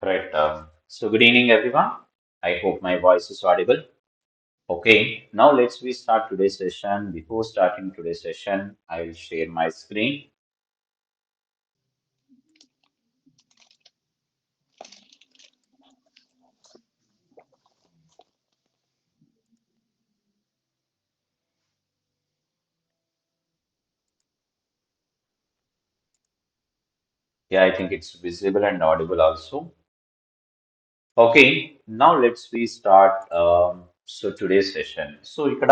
Right. So good evening, everyone. I hope my voice is audible. Okay. Now let's we start today's session. Before starting today's session, I will share my screen. Yeah, I think it's visible and audible also. Okay, now let's we start today's session. So ఇక్కడ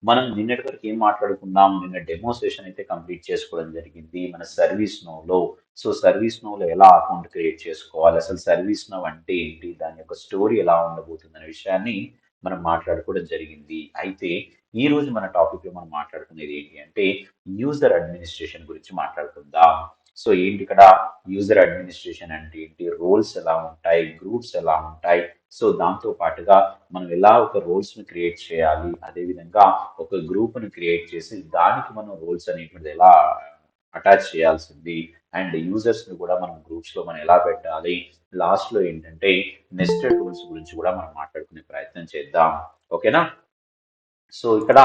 మనం నిన్నటి వరకు ఏం మాట్లాడుకున్నాం నిన్న demo session అయితే complete చేసుకోవడం జరిగింది మన సర్వీస్ నోలో. సో సర్వీస్ నోలో ఎలా అకౌంట్ క్రియేట్ చేసుకోవాలి, అసలు సర్వీస్ నో అంటే ఏంటి, దాని యొక్క స్టోరీ ఎలా ఉండబోతుంది అనే విషయాన్ని మనం మాట్లాడుకోవడం జరిగింది. అయితే ఈ రోజు మన టాపిక్ లో మనం మాట్లాడుకునేది ఏంటి అంటే యూజర్ అడ్మినిస్ట్రేషన్ గురించి మాట్లాడుకుందాం. సో ఏంటి ఇక్కడ యూజర్ అడ్మినిస్ట్రేషన్ అంటే ఏంటి, రోల్స్ ఎలా ఉంటాయి, గ్రూప్స్ ఎలా ఉంటాయి, సో దాంతో పాటుగా మనం ఎలా ఒక రోల్స్ ని క్రియేట్ చేయాలి, అదే విధంగా ఒక గ్రూప్ ని క్రియేట్ చేసి దానికి మనం రోల్స్ అనేటువంటిది ఎలా అటాచ్ చేయాల్సింది, అండ్ యూజర్స్ ని కూడా మనం గ్రూప్స్ లో మనం ఎలా పెట్టాలి, లాస్ట్ లో ఏంటంటే నెస్టెడ్ రూల్స్ గురించి కూడా మనం మాట్లాడుకునే ప్రయత్నం చేద్దాం. ఓకేనా. సో ఇక్కడ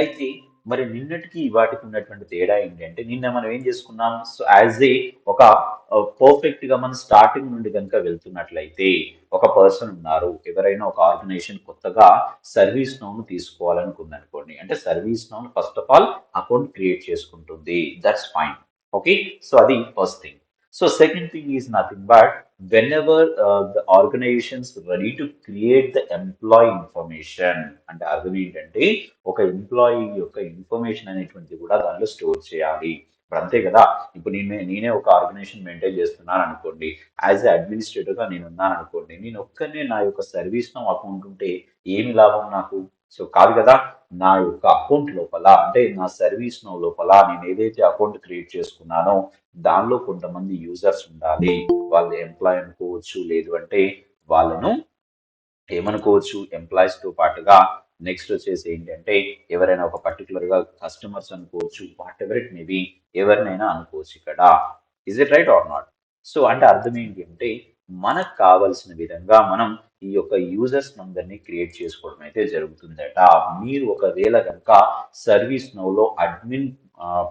అయితే మరి నిన్నటికి వాటికి ఉన్నటువంటి తేడా ఏంటంటే నిన్న మనం ఏం చేసుకున్నాం, సో యాజ్ ఏ ఒక పర్ఫెక్ట్ గా మనం స్టార్టింగ్ నుండి కనుక వెళ్తున్నట్లయితే ఒక పర్సన్ ఉన్నారు, ఎవరైనా ఒక ఆర్గనైజేషన్ కొత్తగా సర్వీస్ నోను తీసుకోవాలనుకుంది అనుకోండి, అంటే service known first of all account create చేసుకుంటుంది, దట్స్ ఫైన్. ఓకే. సో అది first thing. So second thing is nothing but whenever the organizations ready to create the employee information, అంటే అర్థం ఏంటంటే ఒక ఎంప్లాయీ యొక్క ఇన్ఫర్మేషన్ అనేటువంటిది కూడా దానిలో స్టోర్ చేయాలి. ఇప్పుడు అంతే కదా. ఇప్పుడు నేనే ఒక ఆర్గనైజేషన్ మెయింటైన్ చేస్తున్నాను అనుకోండి, యాజ్ ఎ అడ్మినిస్ట్రేటర్ గా నేను ఉన్నాను అనుకోండి, నేను ఒక్కనే నా యొక్క సర్వీస్ నో అకౌంట్ ఉంటే ఏమి లాభం నాకు. సో కాదు కదా. నా యొక్క అకౌంట్ లోపల అంటే నా సర్వీస్ నో లోపల నేను ఏదైతే అకౌంట్ క్రియేట్ చేసుకున్నానో దానిలో కొంతమంది యూజర్స్ ఉండాలి. వాళ్ళు ఎంప్లాయ్ అనుకోవచ్చు, లేదు అంటే వాళ్ళను ఏమనుకోవచ్చు ఎంప్లాయీస్ తో పాటుగా నెక్స్ట్ వచ్చేసి ఏంటంటే ఎవరైనా ఒక పర్టికులర్ గా కస్టమర్స్ అనుకోవచ్చు, వాట్ ఎవర్ ఇట్ మేబీ, ఎవరినైనా అనుకోవచ్చు ఇక్కడ. Is it right are not. So అంటే అర్థం ఏంటి అంటే మనకు కావలసిన విధంగా మనం ఈ యొక్క యూజర్స్ అందరినీ క్రియేట్ చేసుకోవడం అయితే జరుగుతుందట. మీరు ఒకవేళ కనుక సర్వీస్ నోలో అడ్మిన్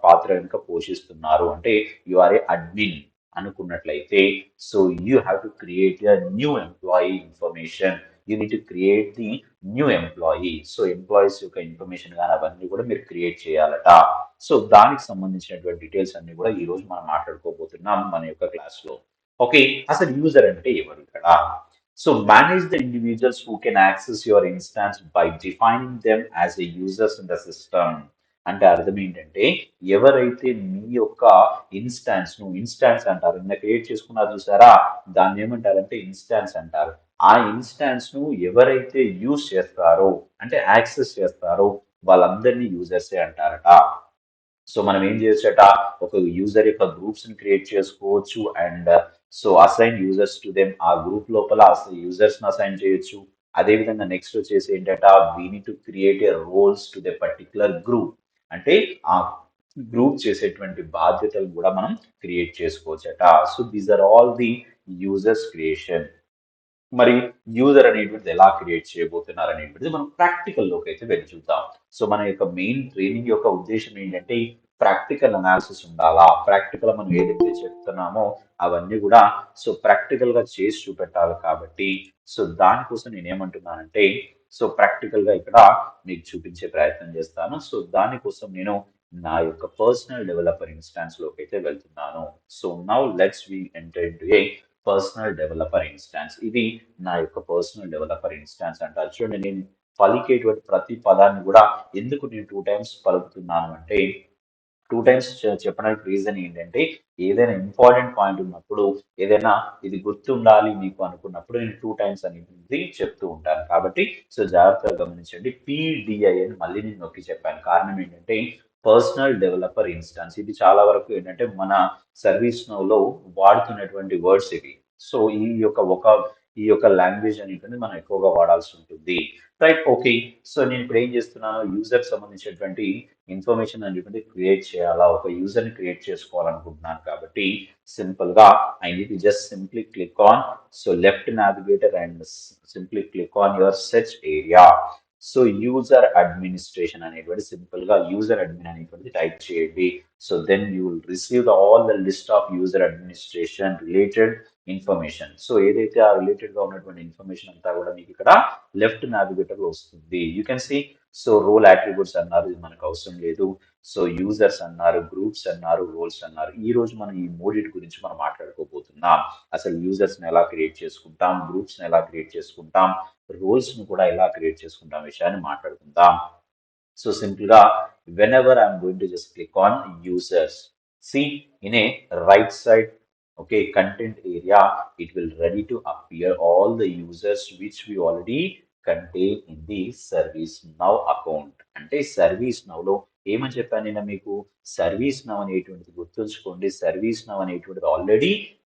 పాత్ర కనుక పోషిస్తున్నారు అంటే యు ఆర్ ఏ అడ్మిన్ అనుకున్నట్లయితే, so you have to create a new employee information, you need to create the new employee. So employees యొక్క ఇన్ఫర్మేషన్ కానీ అవన్నీ కూడా మీరు క్రియేట్ చేయాలట. సో దానికి సంబంధించినటువంటి డీటెయిల్స్ అన్ని కూడా ఈ రోజు మనం మాట్లాడుకోబోతున్నాం మన యొక్క క్లాస్ లో. ఓకే. అసలు యూజర్ అంటే ఎవరు ఇక్కడ. So manage the individuals who can access your instance by defining them as a users in the system. అంటే అర్థం ఏంటంటే ఎవరైతే మీ యొక్క ఇన్స్టాన్స్ అంటారు, నిన్న క్రియేట్ చేసుకున్నారు చూసారా, దాన్ని ఏమంటారంటే ఇన్స్టాన్స్ అంటారు. ఆ ఇన్స్టాన్స్ ను ఎవరైతే యూజ్ చేస్తారో అంటే యాక్సెస్ చేస్తారో వాళ్ళందరినీ యూజర్సే అంటారట. సో మనం ఏం చేయొచ్చట, ఒక యూజర్ యొక్క గ్రూప్స్ ని క్రియేట్ చేసుకోవచ్చు and so assign users to them, ఆ గ్రూప్ లోపల అసలు యూజర్స్ ని అసైన్ చేయొచ్చు. అదే విధంగా నెక్స్ట్ వచ్చేసి ఏంటంట, we need to create a roles to the particular group, అంటే ఆ గ్రూప్ చేసేటువంటి బాధ్యతలు కూడా మనం క్రియేట్ చేసుకోవచ్చట. So these are all the users creation. మరి యూజర్ అనేటువంటిది ఎలా క్రియేట్ చేయబోతున్నారు అనేటువంటిది మనం ప్రాక్టికల్ లోకి అయితే వెళ్ళి చూద్దాం. సో మన యొక్క మెయిన్ ట్రైనింగ్ యొక్క ఉద్దేశం ఏంటంటే ప్రాక్టికల్ అనాలిసిస్ ఉండాలా, ప్రాక్టికల్ మనం ఏదైతే చెప్తున్నామో అవన్నీ కూడా సో ప్రాక్టికల్ గా చేసి చూపెట్టాలి కాబట్టి, సో దానికోసం నేను ఏమంటున్నానంటే సో ప్రాక్టికల్ గా ఇక్కడ మీకు చూపించే ప్రయత్నం చేస్తాను. సో దానికోసం నేను నా యొక్క పర్సనల్ డెవలపర్ ఇన్స్టాన్స్ లోకి అయితే వెళ్తున్నాను. So now let's we enter into a personal developer instance. ఇది నా యొక్క పర్సనల్ డెవలపర్ ఇన్స్టాన్స్ అంటారు. చూడండి నేను పలికేటువంటి ప్రతి పదాన్ని కూడా ఎందుకు నేను 2 టైమ్స్ పలుకుతున్నాను అంటే, 2 టైమ్స్ చెప్పడానికి రీజన్ ఏంటంటే ఏదైనా ఇంపార్టెంట్ పాయింట్ ఉన్నప్పుడు, ఏదైనా ఇది గుర్తుండాలి మీకు అనుకున్నప్పుడు నేను 2 టైమ్స్ అనేది చెప్తూ ఉంటాను. కాబట్టి సో జాగ్రత్తగా గమనించండి. పిడిఐ అని మళ్ళీ నేను నొక్కి చెప్పాను. కారణం ఏంటంటే పర్సనల్ డెవలపర్ ఇన్స్టాన్స్ ఇది చాలా వరకు ఏంటంటే మన సర్వీస్ లో వాడుతున్నటువంటి వర్డ్స్ ఇవి. సో ఈ యొక్క ఒక ఈ యొక్క లాంగ్వేజ్ అనేటువంటి మనం ఎక్కువగా వాడాల్సి ఉంటుంది. Right, okay. సో నేను ఇప్పుడు ఏం చేస్తున్నాను, యూజర్ సంబంధించినటువంటి ఇన్ఫర్మేషన్ అనేటువంటి క్రియేట్ చేయాలా, ఒక యూజర్ ని క్రియేట్ చేసుకోవాలనుకుంటున్నాను కాబట్టి సింపుల్ గా I need to just simply click on so left navigator and simply click on your search area. So user administration అనేటువంటి సింపుల్ గా యూజర్ అడ్మిన్ అనేటువంటిది టైప్ చేయండి. So then you will receive all the list of user administration related information. So ఏదైతే ఆ related గా ఉన్నటువంటి information అంతా కూడా మీకు ఇక్కడ లెఫ్ట్ నావిగేటర్ లో వస్తుంది. You can see. So role attributes అన్నారు, ఇది మనకు అవసరం లేదు. సో యూజర్స్ అన్నారు, గ్రూప్స్ అన్నారు, రోల్స్ అన్నారు. ఈ రోజు మనం ఈ మూడిటి గురించి మనం మాట్లాడుకోబోతున్నాం. అసలు యూజర్స్ ని ఎలా క్రియేట్ చేసుకుంటాం, గ్రూప్స్ ని ఎలా క్రియేట్ చేసుకుంటాం, రోల్స్ ను కూడా ఎలా క్రియేట్ చేసుకుంటాం విషయాన్ని మాట్లాడుకుందాం. సో సింపుల్ గా whenever I'm going to just click on users, see in a right side, okay, content area, it will ready to appear all the users which we already contain in the service now account. అంటే service now లో ఏమని చెప్పాను నేను మీకు, service now అనేటువంటిది గుర్తుంచుకోండి, service now అనేటువంటిది already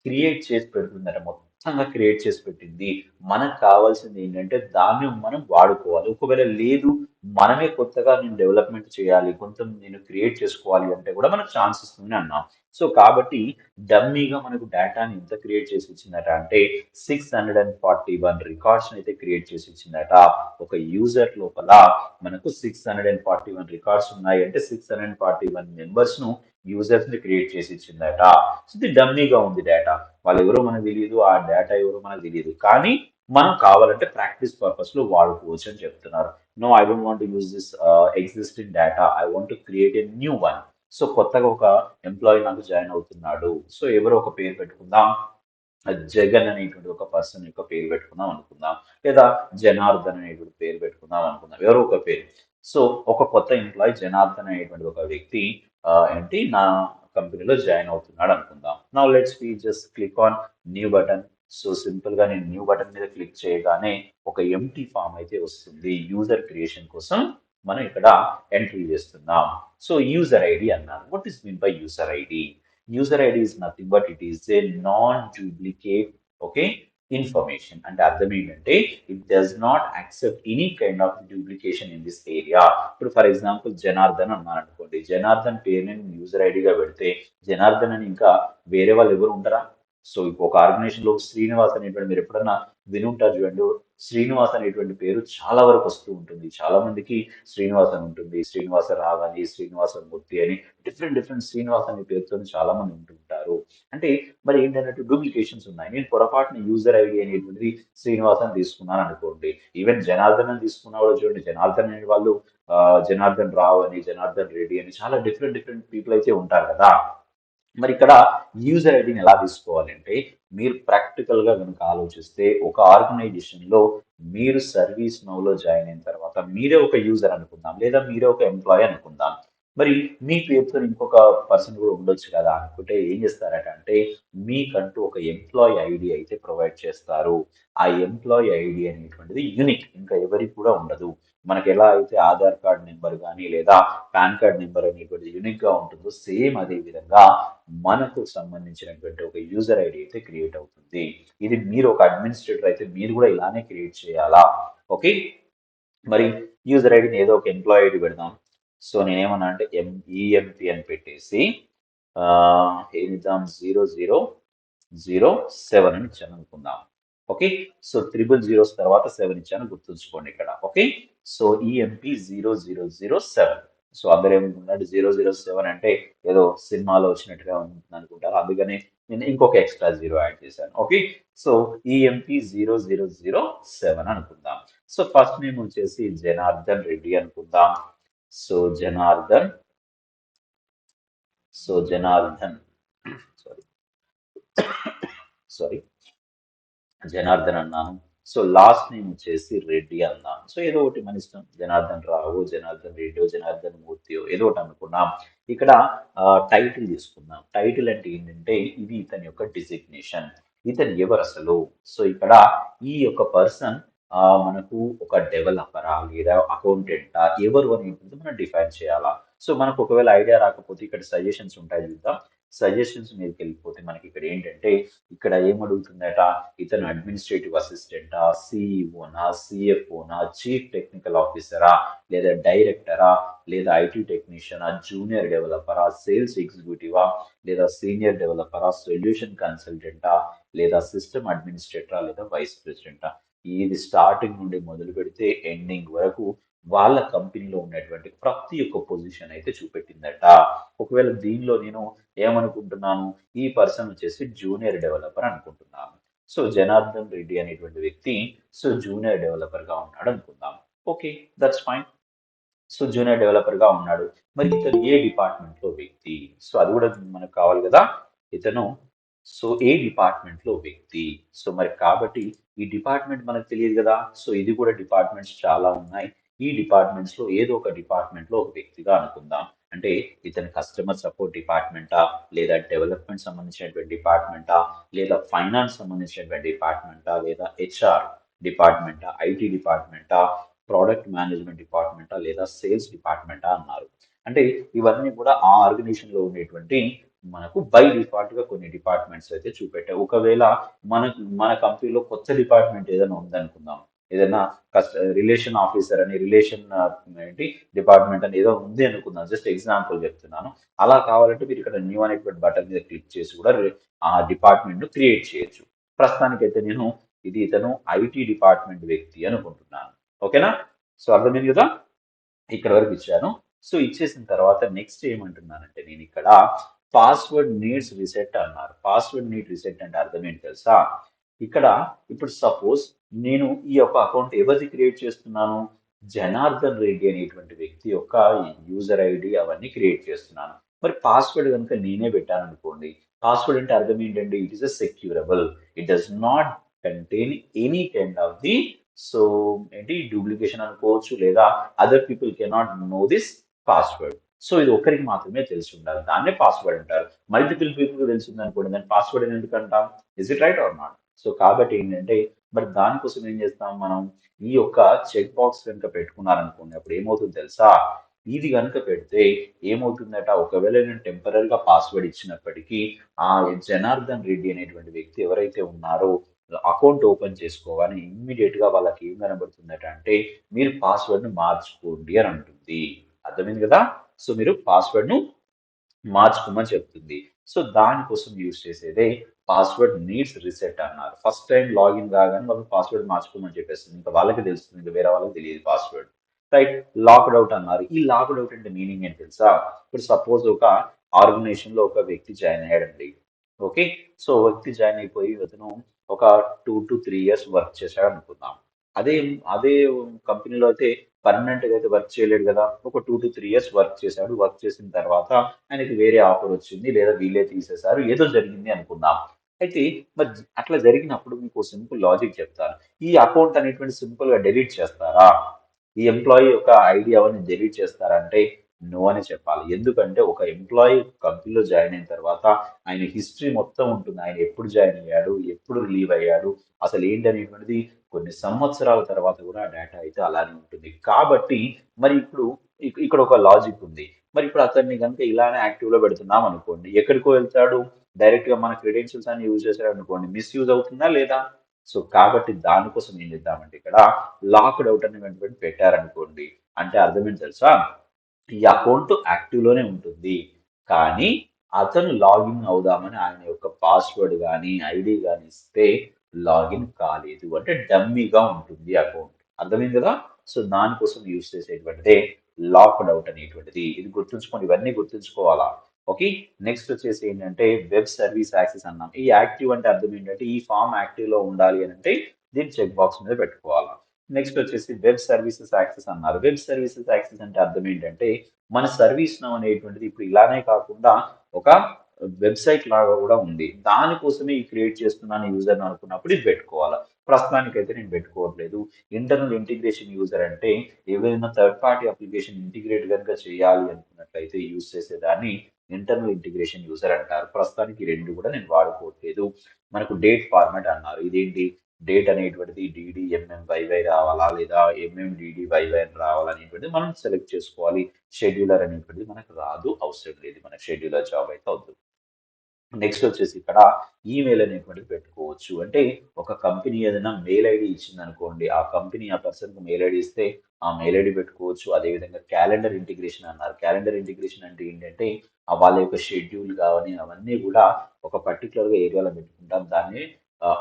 create చేసి పెడుతుందట, మొత్తంగా క్రియేట్ చేసి పెట్టింది. మనకు కావాల్సింది ఏంటంటే దాన్ని మనం వాడుకోవాలి. ఒకవేళ లేదు మనమే కొత్తగా నేను డెవలప్మెంట్ చేయాలి, కొంచెం నేను క్రియేట్ చేసుకోవాలి అంటే కూడా మనకు ఛాన్స్ ఇస్తుంది అన్నాం. సో కాబట్టి డమ్మీగా మనకు డేటాని ఎంత క్రియేట్ చేసి ఇచ్చిందట అంటే 641 రికార్డ్స్ అయితే క్రియేట్ చేసి ఇచ్చిందట. ఒక యూజర్ లోపల మనకు 641 రికార్డ్స్ ఉన్నాయి అంటే 641 మెంబర్స్ ను యూజర్స్ ని క్రియేట్ చేసి ఇచ్చిందట. సో ఇది డమ్మీగా ఉంది డేటా, వాళ్ళు ఎవరో మనకు తెలియదు, ఆ డేటా ఎవరో మనకు తెలియదు, కానీ మనం కావాలంటే ప్రాక్టీస్ పర్పస్ లో వాడుకోవచ్చు అని చెప్తున్నారు. No, I don't want use this existing data, I want create a new one. So కొత్తగా ఒక ఎంప్లాయీ నాకు జాయిన్ అవుతున్నాడు. సో ఎవరో ఒక పేరు పెట్టుకుందాం, జగన్ అనేటువంటి ఒక పర్సన్ యొక్క పేరు పెట్టుకుందాం అనుకుందాం, లేదా జనార్దన్ అనేటువంటి పేరు పెట్టుకుందాం అనుకుందాం, ఎవరో ఒక పేరు. సో ఒక కొత్త ఎంప్లాయీ జనార్దన్ అనేటువంటి ఒక వ్యక్తి ఏంటి నా కంపెనీలో జాయిన్ అవుతున్నాడు అనుకుందాం. Now let's we just click on new button. So simple గా నేను న్యూ బటన్ మీద క్లిక్ చేయగానే ఒక ఎంటీ ఫామ్ అయితే వస్తుంది. యూజర్ క్రియేషన్ కోసం మనం ఇక్కడ ఎంట్రీ చేస్తున్నాం. సో యూజర్ ఐడి అన్నాను. What is mean by user ID? User ID is nothing but it is a non duplicate, okay, information. అంటే అర్థం ఏంటంటే it does not accept any kind of duplication in this area. ఇప్పుడు for example Janardhan అన్నాను అనుకోండి, జనార్దన్ పేరు నేను user ఐడిగా పెడితే జనార్దన్ అని ఇంకా వేరే వాళ్ళు ఎవరు ఉంటారా? సో ఒక ఆర్గనైజేషన్ లో శ్రీనివాస్ అనేటువంటి మీరు ఎప్పుడన్నా వినుంటారు చూడండి, శ్రీనివాస్ అనేటువంటి పేరు చాలా వరకు వస్తూ ఉంటుంది. చాలా మందికి శ్రీనివాస్ అని ఉంటుంది, శ్రీనివాస రావ్ అని, శ్రీనివాస మూర్తి అని, డిఫరెంట్ డిఫరెంట్ శ్రీనివాస్ అనే పేరుతో చాలా మంది ఉంటుంటారు. అంటే మరి ఏంటంటే డూప్లికేషన్స్ ఉన్నాయి. నేను పొరపాటున యూజర్ ఐడి అనేటువంటిది శ్రీనివాస్ అని తీసుకున్నాను అనుకోండి, ఈవెన్ జనార్దన్ అని తీసుకున్నా కూడా చూడండి, జనార్దన్ అనే వాళ్ళు జనార్దన్ రావు అని, జనార్దన్ రెడ్డి అని చాలా డిఫరెంట్ డిఫరెంట్ పీపుల్ అయితే ఉంటారు కదా. మరి ఇక్కడ యూజర్ ఐడిని ఎలా తీసుకోవాలంటే మీరు ప్రాక్టికల్ గా కనుక ఆలోచిస్తే ఒక ఆర్గనైజేషన్ లో మీరు సర్వీస్ నౌలో జాయిన్ అయిన తర్వాత మీరే ఒక యూజర్ అనుకుందాం, లేదా మీరే ఒక ఎంప్లాయీ అనుకుందాం. మరి మీ పేరుతో ఇంకొక పర్సన్ కూడా ఉండొచ్చు కదా అనుకుంటే ఏం చేస్తారట అంటే మీకంటూ ఒక ఎంప్లాయీ ఐడి అయితే ప్రొవైడ్ చేస్తారు. ఆ ఎంప్లాయీ ఐడి అనేటువంటిది యూనిక్, ఇంకా ఎవరికి కూడా ఉండదు. మనకి ఎలా అయితే ఆధార్ కార్డ్ నెంబర్ కానీ లేదా పాన్ కార్డ్ నెంబర్ అనేటువంటిది యూనిక్ గా ఉంటుందో సేమ్ అదే విధంగా మనకు సంబంధించినటువంటి ఒక యూజర్ ఐడి అయితే క్రియేట్ అవుతుంది. ఇది మీరు ఒక అడ్మినిస్ట్రేటర్ అయితే మీరు కూడా ఇలానే క్రియేట్ చేయాలా? ఓకే, మరి యూజర్ ఐడిని ఏదో ఒక ఎంప్లాయీ ఐడి పెడదాం. సో నేనేమన్నా అంటే ఈఎంపి అని పెట్టేసి ఏమిద్దాం, 0007 అని ఇచ్చాను అనుకుందాం. ఓకే, సో 000 తర్వాత 7 ఇచ్చాను గుర్తుంచుకోండి ఇక్కడ. Okay, so EMP 0007. సో అందరూ ఏమనుకుంటారు 007 అంటే ఏదో సినిమాలో వచ్చినట్టుగా ఉంటుంది అనుకుంటారు, అందుకనే నేను ఇంకొక ఎక్స్ట్రా జీరో యాడ్ చేశాను. ఓకే, సో ఈఎంపి 0007 అనుకుందాం. సో ఫస్ట్ నేమ్ వచ్చేసి జనార్దన్ రెడ్డి అనుకుందాం. So Janardhan, so Janardhan sorry sorry Janardhan అన్నాను. సో లాస్ట్ నేమ్ వచ్చేసి రెడ్డి అన్నాను. సో ఏదో ఒకటి మన ఇష్టం, జనార్దన్ రావు, జనార్దన్ రెడ్డి, జనార్దన్ మూర్తి, ఏదో ఒకటి అనుకున్నాం. ఇక్కడ టైటిల్ తీసుకుందాం. టైటిల్ అంటే ఏంటంటే ఇది ఇతని యొక్క డిజిగ్నేషన్, ఇతను ఎవరు అసలు. సో ఇక్కడ ఈ యొక్క పర్సన్ మనకు ఒక డెవలపరా లేదా అకౌంటెంటా ఎవరు అనేది మనం డిఫైన్ చేయాలా. సో మనకు ఒకవేళ ఐడియా రాకపోతే ఇక్కడ సజెషన్స్ ఉంటాయి చూద్దాం. సజెషన్స్ మీదకి వెళ్ళిపోతే మనకి ఇక్కడ ఏంటంటే ఇక్కడ ఏమడుగుతుందట, ఇతను అడ్మినిస్ట్రేటివ్ అసిస్టెంటా, సిఇఓనా, సిఎఫ్ఓనా, చీఫ్ టెక్నికల్ ఆఫీసరా, లేదా డైరెక్టరా, లేదా ఐటీ టెక్నీషియనా, జూనియర్ డెవలపరా, సేల్స్ ఎగ్జిక్యూటివా, లేదా సీనియర్ డెవలపరా, సొల్యూషన్ కన్సల్టెంటా, లేదా సిస్టమ్ అడ్మినిస్ట్రేటరా, లేదా వైస్ ప్రెసిడెంటా. ఇది స్టార్టింగ్ నుండి మొదలు పెడితే ఎండింగ్ వరకు వాళ్ళ కంపెనీలో ఉన్నటువంటి ప్రతి ఒక్క పొజిషన్ అయితే చూపెట్టిందట. ఒకవేళ దీనిలో నేను ఏమనుకుంటున్నాను, ఈ పర్సన్ వచ్చేసి జూనియర్ డెవలపర్ అనుకుంటున్నాను. సో జనార్దన్ రెడ్డి అనేటువంటి వ్యక్తి సో జూనియర్ డెవలపర్ గా ఉన్నాడు అనుకుందాం. Okay, that's fine. So junior developer గా ఉన్నాడు. మరి ఇతను ఏ డిపార్ట్మెంట్ లో వ్యక్తి, సో అది కూడా మనకు కావాలి కదా. ఇతను సో ఏ డిపార్ట్మెంట్ లో వ్యక్తి. సో మరి కాబట్టి ఈ డిపార్ట్మెంట్ మనకు తెలియదు కదా. సో ఇది కూడా డిపార్ట్మెంట్స్ చాలా ఉన్నాయి. ఈ డిపార్ట్మెంట్స్ లో ఏదో ఒక డిపార్ట్మెంట్ లో ఒక వ్యక్తిగా అనుకుందాం. అంటే ఇతని కస్టమర్ సపోర్ట్ డిపార్ట్మెంటా, లేదా డెవలప్మెంట్ సంబంధించినటువంటి డిపార్ట్మెంటా, లేదా ఫైనాన్స్ సంబంధించినటువంటి డిపార్ట్మెంటా, లేదా హెచ్ఆర్ డిపార్ట్మెంటా, ఐటీ డిపార్ట్మెంటా, ప్రోడక్ట్ మేనేజ్మెంట్ డిపార్ట్మెంటా, లేదా సేల్స్ డిపార్ట్మెంటా అన్నారు. అంటే ఇవన్నీ కూడా ఆ ఆర్గనైజేషన్ లో ఉండేటువంటి మనకు బై డిఫాల్ట్ గా కొన్ని డిపార్ట్మెంట్స్ అయితే చూపెట్టాయి. ఒకవేళ మన కంపెనీలో కొత్త డిపార్ట్మెంట్ ఏదైనా ఉందనుకుందాం, ఏదైనా రిలేషన్ ఆఫీసర్ అని రిలేషన్ ఏంటి డిపార్ట్మెంట్ అని ఏదో ఉంది అనుకుందాం, జస్ట్ ఎగ్జాంపుల్ చెప్తున్నాను. అలా కావాలంటే మీరు ఇక్కడ న్యూ అనేటువంటి బటన్ మీద క్లిక్ చేసి కూడా ఆ డిపార్ట్మెంట్ ను క్రియేట్ చేయొచ్చు. ప్రస్తుతానికైతే నేను ఇది ఇతను ఐటీ డిపార్ట్మెంట్ వ్యక్తి అనుకుంటున్నాను. ఓకేనా. సో అర్థమైంది కదా, ఇక్కడ వరకు ఇచ్చాను. సో ఇచ్చేసిన తర్వాత నెక్స్ట్ ఏమంటున్నానంటే నేను ఇక్కడ పాస్వర్డ్ నీడ్స్ రిసెట్ అన్నారు. పాస్వర్డ్ నీడ్ రిసెట్ అంటే అర్థం ఏంటి తెలుసా. ఇక్కడ ఇప్పుడు సపోజ్ నేను ఈ యొక్క అకౌంట్ ఎవరిది క్రియేట్ చేస్తున్నాను, జనార్దన్ రెడ్డి అనేటువంటి వ్యక్తి యొక్క యూజర్ ఐడి అవన్నీ క్రియేట్ చేస్తున్నాను. మరి పాస్వర్డ్ కనుక నేనే పెట్టాను అనుకోండి, పాస్వర్డ్ అంటే అర్థం ఏంటంటే it is a securable, it does not contain any kind of the so ఏంటి డూప్లికేషన్ అనుకోవచ్చు, లేదా other people cannot know this password. So ఇది ఒక్కరికి మాత్రమే తెలిసి ఉండాలి, దాన్నే పాస్వర్డ్ అంటారు. మల్టిపుల్ పీపుల్ తెలిసింది అనుకోండి, దాన్ని పాస్వర్డ్ అని ఎందుకు అంటాం. Is it right are not. So కాబట్టి ఏంటంటే మరి దానికోసం ఏం చేస్తాం మనం, ఈ యొక్క చెక్ బాక్స్ కనుక పెట్టుకున్నారనుకోండి, అప్పుడు ఏమవుతుంది తెలుసా. ఇది కనుక పెడితే ఏమవుతుందట, ఒకవేళ నేను టెంపరీగా పాస్వర్డ్ ఇచ్చినప్పటికీ ఆ జనార్దన్ రెడ్డి అనేటువంటి వ్యక్తి ఎవరైతే ఉన్నారో అకౌంట్ ఓపెన్ చేసుకోగానే ఇమ్మీడియట్ గా వాళ్ళకి ఏం కనబడుతుందట అంటే మీరు పాస్వర్డ్ ను మార్చుకోండి అని అంటుంది. అర్థమైంది కదా. సో మీరు పాస్వర్డ్ ను మార్చుకోమని చెప్తుంది. సో దానికోసం యూజ్ చేసేదే పాస్వర్డ్ నీడ్స్ రిసెట్ అన్నారు. ఫస్ట్ టైం లాగిన్ కాగానే వాళ్ళు పాస్వర్డ్ మార్చుకోమని చెప్పేస్తుంది, ఇంకా వాళ్ళకి తెలుస్తుంది, ఇంకా వేరే వాళ్ళకి తెలియదు పాస్వర్డ్. రైట్. లాక్డ్ అవుట్ అన్నారు. ఈ లాక్డ్ అవుట్ అంటే మీనింగ్ ఏంటి తెలుసా. ఇప్పుడు సపోజ్ ఒక ఆర్గనైజేషన్ లో ఒక వ్యక్తి జాయిన్ అయ్యాడండి. ఓకే. సో వ్యక్తి జాయిన్ అయిపోయి అతను ఒక 2 to 3 years వర్క్ చేశాడు అనుకుందాం. అదే అదే కంపెనీలో అయితే పర్మనెంట్ గా అయితే వర్క్ చేయలేడు కదా. ఒక 2 to 3 years వర్క్ చేశాడు. వర్క్ చేసిన తర్వాత ఆయనకి వేరే ఆఫర్ వచ్చింది, లేదా వీళ్ళే తీసేశారు, ఏదో జరిగింది అనుకుందాం. అయితే మరి అట్లా జరిగినప్పుడు మీకు సింపుల్ లాజిక్ చెప్తాను. ఈ అకౌంట్ అనేటువంటి సింపుల్ గా డెలీట్ చేస్తారా, ఈ ఎంప్లాయీ యొక్క ఐడి అవన్నీ డెలీట్ చేస్తారంటే నో అని చెప్పాలి. ఎందుకంటే ఒక ఎంప్లాయీ కంపెనీలో జాయిన్ అయిన తర్వాత ఆయన హిస్టరీ మొత్తం ఉంటుంది. ఆయన ఎప్పుడు జాయిన్ అయ్యాడు, ఎప్పుడు రిలీవ్ అయ్యాడు, అసలు ఏంటి అనేటువంటిది కొన్ని సంవత్సరాల తర్వాత కూడా ఆ డేటా అయితే అలానే ఉంటుంది. కాబట్టి మరి ఇప్పుడు ఇక్కడ ఒక లాజిక్ ఉంది. మరి ఇప్పుడు అతన్ని కనుక ఇలానే యాక్టివ్ లో పెడుతున్నాం అనుకోండి, ఎక్కడికో వెళ్తాడు, డైరెక్ట్ గా మన క్రెడెన్షియల్స్ అని యూజ్ చేశాడు అనుకోండి, మిస్యూజ్ అవుతుందా లేదా. సో కాబట్టి దానికోసం ఏం చేద్దామంటే ఇక్కడ లాక్డ్ అవుట్ అనేటువంటి పెట్టారనుకోండి, అంటే అర్థం ఏంటి తెలుసా. ఈ అకౌంట్ యాక్టివ్ లోనే ఉంటుంది, కానీ అతను లాగిన్ అవుదామని ఆయన యొక్క పాస్వర్డ్ కానీ ఐడి కానీ ఇస్తే లాగిన్ కాలేదు, అంటే డమ్మీగా ఉంటుంది అకౌంట్. అర్థమైంది కదా. సో దానికోసం యూజ్ చేసేటువంటిదే లాక్డ్ అవుట్ అనేటువంటిది. ఇది గుర్తుంచుకోండి, ఇవన్నీ గుర్తుంచుకోవాలా. ఓకే. నెక్స్ట్ వచ్చేసి ఏంటంటే వెబ్ సర్వీస్ యాక్సెస్ అన్నాం. ఈ యాక్టివ్ అంటే అర్థం ఏంటంటే ఈ ఫామ్ యాక్టివ్ లో ఉండాలి అని అంటే దీన్ని చెక్ బాక్స్ మీద పెట్టుకోవాలి. నెక్స్ట్ వచ్చేసి వెబ్ సర్వీసెస్ యాక్సెస్ అన్నారు. వెబ్ సర్వీసెస్ యాక్సెస్ అంటే అర్థం ఏంటంటే మన సర్వీస్ నౌ అనేటువంటిది ఇప్పుడు ఇలానే కాకుండా ఒక వెబ్సైట్ లాగా కూడా ఉంది, దానికోసమే ఈ క్రియేట్ చేస్తున్నాను యూజర్ అనుకున్నప్పుడు ఇది పెట్టుకోవాలి. ప్రస్తుతానికైతే నేను పెట్టుకోవట్లేదు. ఇంటర్నల్ ఇంటిగ్రేషన్ యూజర్ అంటే ఏదైనా థర్డ్ పార్టీ అప్లికేషన్ ఇంటిగ్రేట్ కనుక చేయాలి అనుకున్నట్లయితే యూజ్ చేసేదాన్ని ఇంటర్నల్ ఇంటిగ్రేషన్ యూజర్ అంటారు. ప్రస్తుతానికి ఈ రెండు కూడా నేను వాడుకోవట్లేదు. మనకు డేట్ ఫార్మాట్ అన్నారు. ఇదేంటి, డేట్ అనేటువంటిది DDMMYY రావాలా, లేదా MMDDYY అని రావాలా అనేటువంటిది మనం సెలెక్ట్ చేసుకోవాలి. షెడ్యూలర్ అనేటువంటిది మనకు రాదు, అవసరం లేదు, మనకు షెడ్యూలర్ జాబ్ అయితే అవుతుంది. నెక్స్ట్ వచ్చేసి ఇక్కడ ఈమెయిల్ అనేటువంటిది పెట్టుకోవచ్చు. అంటే ఒక కంపెనీ ఏదైనా మెయిల్ ఐడి ఇచ్చింది అనుకోండి, ఆ కంపెనీ ఆ పర్సన్‌కి మెయిల్ ఐడి ఇస్తే ఆ మెయిల్ ఐడి పెట్టుకోవచ్చు. అదేవిధంగా క్యాలెండర్ ఇంటిగ్రేషన్ అన్నారు. క్యాలెండర్ ఇంటిగ్రేషన్ అంటే ఏంటంటే వాళ్ళ యొక్క షెడ్యూల్ గాని అవన్నీ కూడా ఒక పర్టిక్యులర్‌గా ఏరియాలో పెట్టుకుంటాం. దాన్ని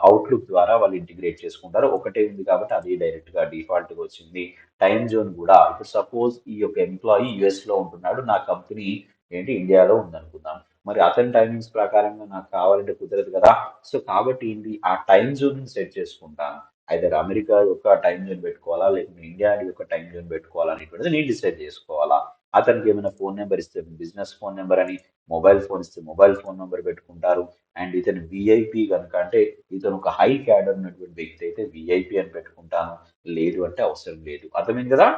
అవుట్‌లుక్ ద్వారా వాళ్ళు ఇంటిగ్రేట్ చేసుకుంటారు. ఒకటే ఉంది కాబట్టి అది డైరెక్ట్‌గా డిఫాల్ట్‌గా వచ్చింది. టైమ్ జోన్ కూడా ఇప్పుడు సపోజ్ ఈ యొక్క ఎంప్లాయీ యూఎస్‌లో ఉంటున్నాడు. నా కంపెనీ ఏంటి ఇండియాలో ఉందనుకుందాం. మరి అతని టైమింగ్స్ ప్రకారంగా నాకు కావాలంటే కుదరదు కదా. సో కాబట్టి ఏంటి ఆ టైం జోన్ సెట్ చేసుకుంటాను. ఐదర్ అమెరికా యొక్క టైం జోన్ పెట్టుకోవాలా లేకుంటే ఇండియా యొక్క టైం జోన్ పెట్టుకోవాలా అనేటువంటిది నేను డిసైడ్ చేసుకోవాలా. అతనికి ఏమైనా ఫోన్ నెంబర్ ఇస్తే బిజినెస్ ఫోన్ నెంబర్ అని, మొబైల్ ఫోన్ ఇస్తే మొబైల్ ఫోన్ నెంబర్ పెట్టుకుంటారు. అండ్ ఇతను విఐపి కనుక అంటే ఇతను ఒక హై క్యాడర్ ఉన్నటువంటి వ్యక్తి అయితే విఐపి అని పెట్టుకుంటాను. లేదు అంటే అవసరం లేదు. అర్థమైంది కదా.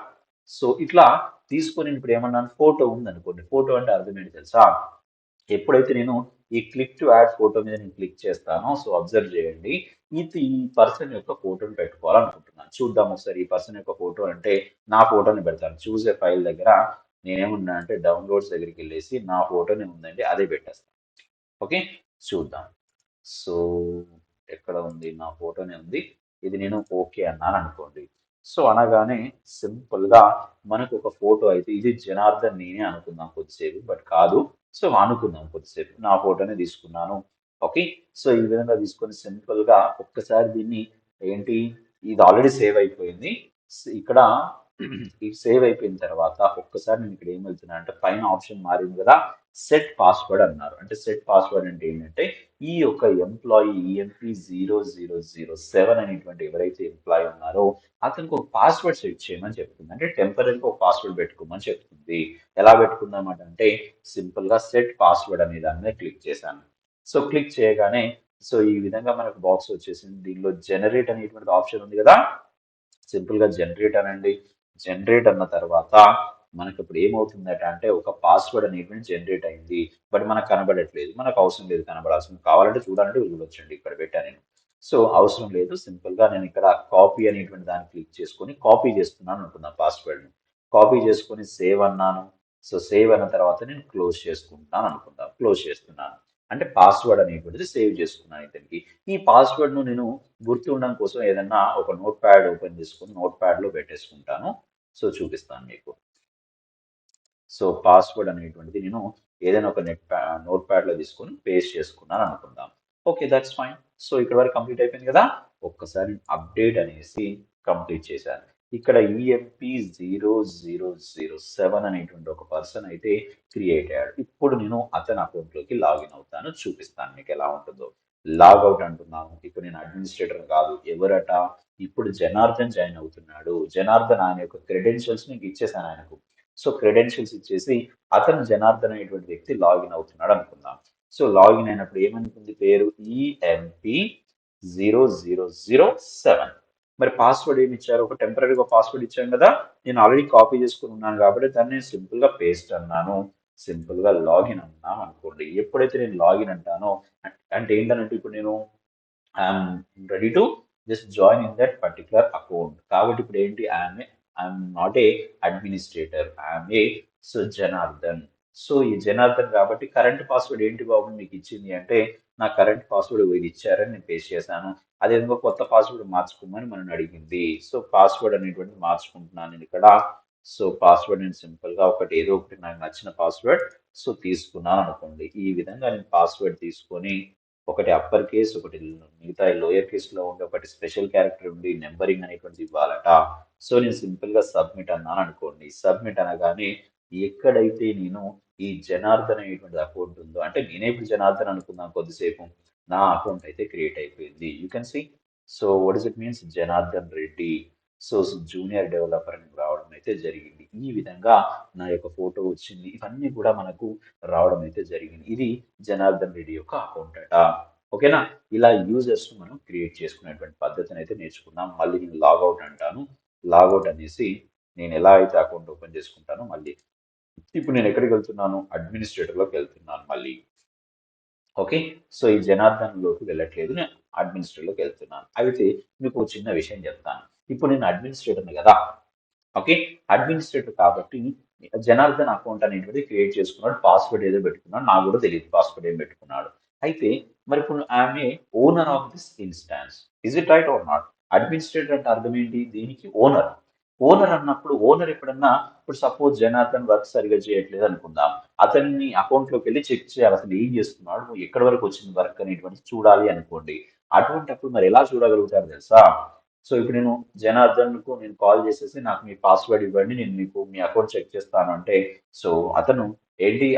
సో ఇట్లా తీసుకొని ఇప్పుడు ఏమన్నాను, ఫోటో ఉందనుకోండి. ఫోటో అంటే అర్థం ఏంటి తెలుసా. ఎప్పుడైతే నేను ఈ క్లిక్ టు యాడ్ ఫోటో మీద నేను క్లిక్ చేస్తానో, సో అబ్జర్వ్ చేయండి. ఈ పర్సన్ యొక్క ఫోటోని పెట్టుకోవాలనుకుంటున్నాను. చూద్దాం ఒకసారి ఈ పర్సన్ యొక్క ఫోటో అంటే నా ఫోటోని పెడతాను. చూస్ ఏ ఫైల్ దగ్గర నేనేమున్నా అంటే డౌన్లోడ్స్ దగ్గరికి వెళ్ళేసి నా ఫోటోనే ఉందండి అదే పెట్టేస్తాను. ఓకే, చూద్దాం. సో ఎక్కడ ఉంది, నా ఫోటోనే ఉంది. ఇది నేను ఓకే అన్నాను అనుకోండి. సో అనగానే సింపుల్ గా మనకు ఒక ఫోటో అయితే ఇది జనార్దన్ నేనే అనుకుందాం కొద్దిసేపు, బట్ కాదు. సో అనుకుందాం కొద్దిసేపు నా ఫోటోనే తీసుకున్నాను. ఓకే, సో ఈ విధంగా తీసుకొని సింపుల్ గా ఒక్కసారి దీన్ని ఏంటి, ఇది ఆల్రెడీ సేవ్ అయిపోయింది. ఇక్కడ ఇది సేవ్ అయిపోయిన తర్వాత ఒక్కసారి నేను ఇక్కడ ఏం వెళ్తున్నా అంటే పైన ఆప్షన్ మారింది కదా, సెట్ పాస్వర్డ్ అన్నారు. అంటే సెట్ పాస్వర్డ్ అంటే ఏంటంటే ఈ యొక్క ఎంప్లాయీ EMP0007 అనేటువంటి ఎవరైతే ఎంప్లాయీ ఉన్నారో అతనికి ఒక పాస్వర్డ్ సెట్ చేయమని చెప్తుంది. అంటే టెంపరీగా ఒక పాస్వర్డ్ పెట్టుకోమని చెప్తుంది. ఎలా పెట్టుకుందామట అంటే సింపుల్ గా సెట్ పాస్వర్డ్ అనే దాని మీద క్లిక్ చేశాను. సో క్లిక్ చేయగానే సో ఈ విధంగా మనకు బాక్స్ వచ్చేసింది. దీనిలో జనరేట్ అనేటువంటి ఆప్షన్ ఉంది కదా, సింపుల్ గా జనరేట్ అనండి. జనరేట్ అన్న తర్వాత మనకి ఇప్పుడు ఏమవుతుందట అంటే ఒక పాస్వర్డ్ అనేటువంటి జనరేట్ అయింది. బట్ మనకు కనబడట్లేదు. మనకు అవసరం లేదు కనబడాల్సింది. కావాలంటే చూడాలంటే చూడొచ్చండి. ఇక్కడ పెట్టా నేను. సో అవసరం లేదు. సింపుల్ గా నేను ఇక్కడ కాపీ అనేటువంటి దాన్ని క్లిక్ చేసుకొని కాపీ చేస్తున్నాను అనుకున్నా పాస్వర్డ్ ని. కాపీ చేసుకొని సేవ్ అన్నాను. సో సేవ్ అన్న తర్వాత నేను క్లోజ్ చేసుకుంటున్నాను అనుకుందాం. క్లోజ్ చేస్తున్నాను. అంటే పాస్వర్డ్ అనేటువంటిది సేవ్ చేసుకున్నాను ఇతనికి. ఈ పాస్వర్డ్ ను నేను గుర్తుండడం కోసం ఏదన్నా ఒక నోట్ ప్యాడ్ ఓపెన్ చేసుకొని నోట్ ప్యాడ్ లో పెట్టేసుకుంటాను. సో చూపిస్తాను మీకు. సో పాస్వర్డ్ అనేటువంటిది నేను ఏదైనా ఒక నోట్ ప్యాడ్ లో తీసుకొని పేస్ట్ చేసుకున్నాను అనుకుందాం. Okay, that's fine. సో ఇక్కడ వరకు కంప్లీట్ అయిపోయింది కదా. ఒక్కసారి అప్డేట్ అనేసి కంప్లీట్ చేశాను. ఇక్కడ EMP0007 అనేటువంటి ఒక పర్సన్ అయితే క్రియేట్ అయ్యాడు. ఇప్పుడు నేను అతని అకౌంట్ లోకి లాగిన్ అవుతాను. చూపిస్తాను మీకు ఎలా ఉంటుందో. లాగౌట్ అంటున్నాను. ఇప్పుడు నేను అడ్మినిస్ట్రేటర్ కాదు, ఎవరట, ఇప్పుడు జనార్దన్ జాయిన్ అవుతున్నాడు. జనార్దన్ ఆయన యొక్క క్రెడెన్షియల్స్ నీకు ఇచ్చేసాను ఆయనకు. సో క్రెడెన్షియల్స్ ఇచ్చేసి అతను జనార్దన్ అనేటువంటి వ్యక్తి లాగిన్ అవుతున్నాడు అనుకుందాం. సో లాగిన్ అయినప్పుడు ఏమనుకుంది పేరు, EMP0007. మరి పాస్వర్డ్ ఏమి ఇచ్చారు, ఒక టెంపరీగా పాస్వర్డ్ ఇచ్చాను కదా. నేను ఆల్రెడీ కాపీ చేసుకుని ఉన్నాను కాబట్టి దాన్ని నేను సింపుల్ గా పేస్ట్ అన్నాను. సింపుల్ గా లాగిన్ అన్నాను అనుకోండి. ఎప్పుడైతే నేను లాగిన్ అంటానో అంటే ఏంటనంటే ఇప్పుడు నేను I'm ready to just join in that particular account. కాబట్టి ఇప్పుడు ఏంటి, I'm not a administrator, I'm a so Janardhan. So ఈ జనార్దన్ కాబట్టి కరెంట్ పాస్వర్డ్ ఏంటి బాబు మీకు ఇచ్చింది అంటే నా కరెంట్ పాస్వర్డ్ ఇది ఇచ్చారని నేను పేస్ట్ చేశాను. అదేవిధంగా కొత్త పాస్వర్డ్ మార్చుకోమని మనం అడిగింది. సో పాస్వర్డ్ అనేటువంటిది మార్చుకుంటున్నాను నేను ఇక్కడ. సో పాస్వర్డ్ నేను సింపుల్ గా ఒకటి ఏదో ఒకటి నాకు నచ్చిన పాస్వర్డ్ సో తీసుకున్నాను అనుకోండి. ఈ విధంగా నేను పాస్వర్డ్ తీసుకొని ఒకటి అప్పర్ కేస్, ఒకటి మిగతా లోయర్ కేస్ లో ఉండి, ఒకటి స్పెషల్ క్యారెక్టర్ ఉండి నెంబరింగ్ అనేటువంటిది ఇవ్వాలట. సో నేను సింపుల్ గా సబ్మిట్ అన్నాను అనుకోండి. సబ్మిట్ అనగానే ఎక్కడైతే నేను ఈ జనార్దన్ అనేటువంటి అకౌంట్ ఉందో, అంటే నేనే ఇప్పుడు జనార్దన్ అనుకుందాం కొద్దిసేపు, నా అకౌంట్ అయితే క్రియేట్ అయిపోయింది. You can see. So what is it means, Janardhan Reddy so junior developer అని రావడం అయితే జరిగింది. ఈ విధంగా నా యొక్క ఫోటో వచ్చింది. ఇవన్నీ కూడా మనకు రావడం అయితే జరిగింది. ఇది జనార్దన్ రెడ్డి యొక్క అకౌంట్ అట. ఓకేనా. ఇలా యూజర్స్ మనం క్రియేట్ చేసుకునేటువంటి పద్ధతిని అయితే నేర్చుకున్నాం. మళ్ళీ నేను లాగౌట్ అంటాను. లాగౌట్ అనేసి నేను ఎలా అయితే అకౌంట్ ఓపెన్ చేసుకుంటానో మళ్ళీ ఇప్పుడు నేను ఎక్కడికి వెళ్తున్నాను, అడ్మినిస్ట్రేటర్ లోకి వెళ్తున్నాను మళ్ళీ. ఓకే, సో ఈ జనార్దన్ లోకి వెళ్ళట్లేదు, నేను అడ్మినిస్ట్రేటర్ లోకి వెళ్తున్నాను. అయితే మీకు ఒక చిన్న విషయం చెప్తాను. ఇప్పుడు నేను అడ్మినిస్ట్రేటర్ని కదా. ఓకే, అడ్మినిస్ట్రేటర్ కాబట్టి జనార్దన్ అకౌంట్ అనేటువంటిది క్రియేట్ చేసుకున్నాడు. పాస్వర్డ్ ఏదో పెట్టుకున్నాడు, నాకు కూడా తెలియదు పాస్వర్డ్ ఏం పెట్టుకున్నాడు. అయితే మరి ఇప్పుడు ఆమె owner of this instance. Is it right are not? Administrator అంటే అర్థం ఏంటి? దీనికి ఓనర్. ఓనర్ అన్నప్పుడు ఓనర్ ఎప్పుడన్నా ఇప్పుడు సపోజ్ జనార్దన్ వర్క్ సరిగా చేయట్లేదు అనుకుందాం. అతన్ని అకౌంట్ లోకి వెళ్ళి చెక్ చేయాలి అసలు ఏం చేస్తున్నాడు, నువ్వు ఎక్కడి వరకు వచ్చింది వర్క్ అనేటువంటి చూడాలి అనుకోండి. అటువంటప్పుడు మరి ఎలా చూడగలుగుతారు తెలుసా? సో ఇప్పుడు నేను జనార్దన్ కు నేను కాల్ చేసేసి నాకు మీ పాస్వర్డ్ ఇవ్వండి, నేను మీకు మీ అకౌంట్ చెక్ చేస్తాను అంటే, సో అతను ఏంటి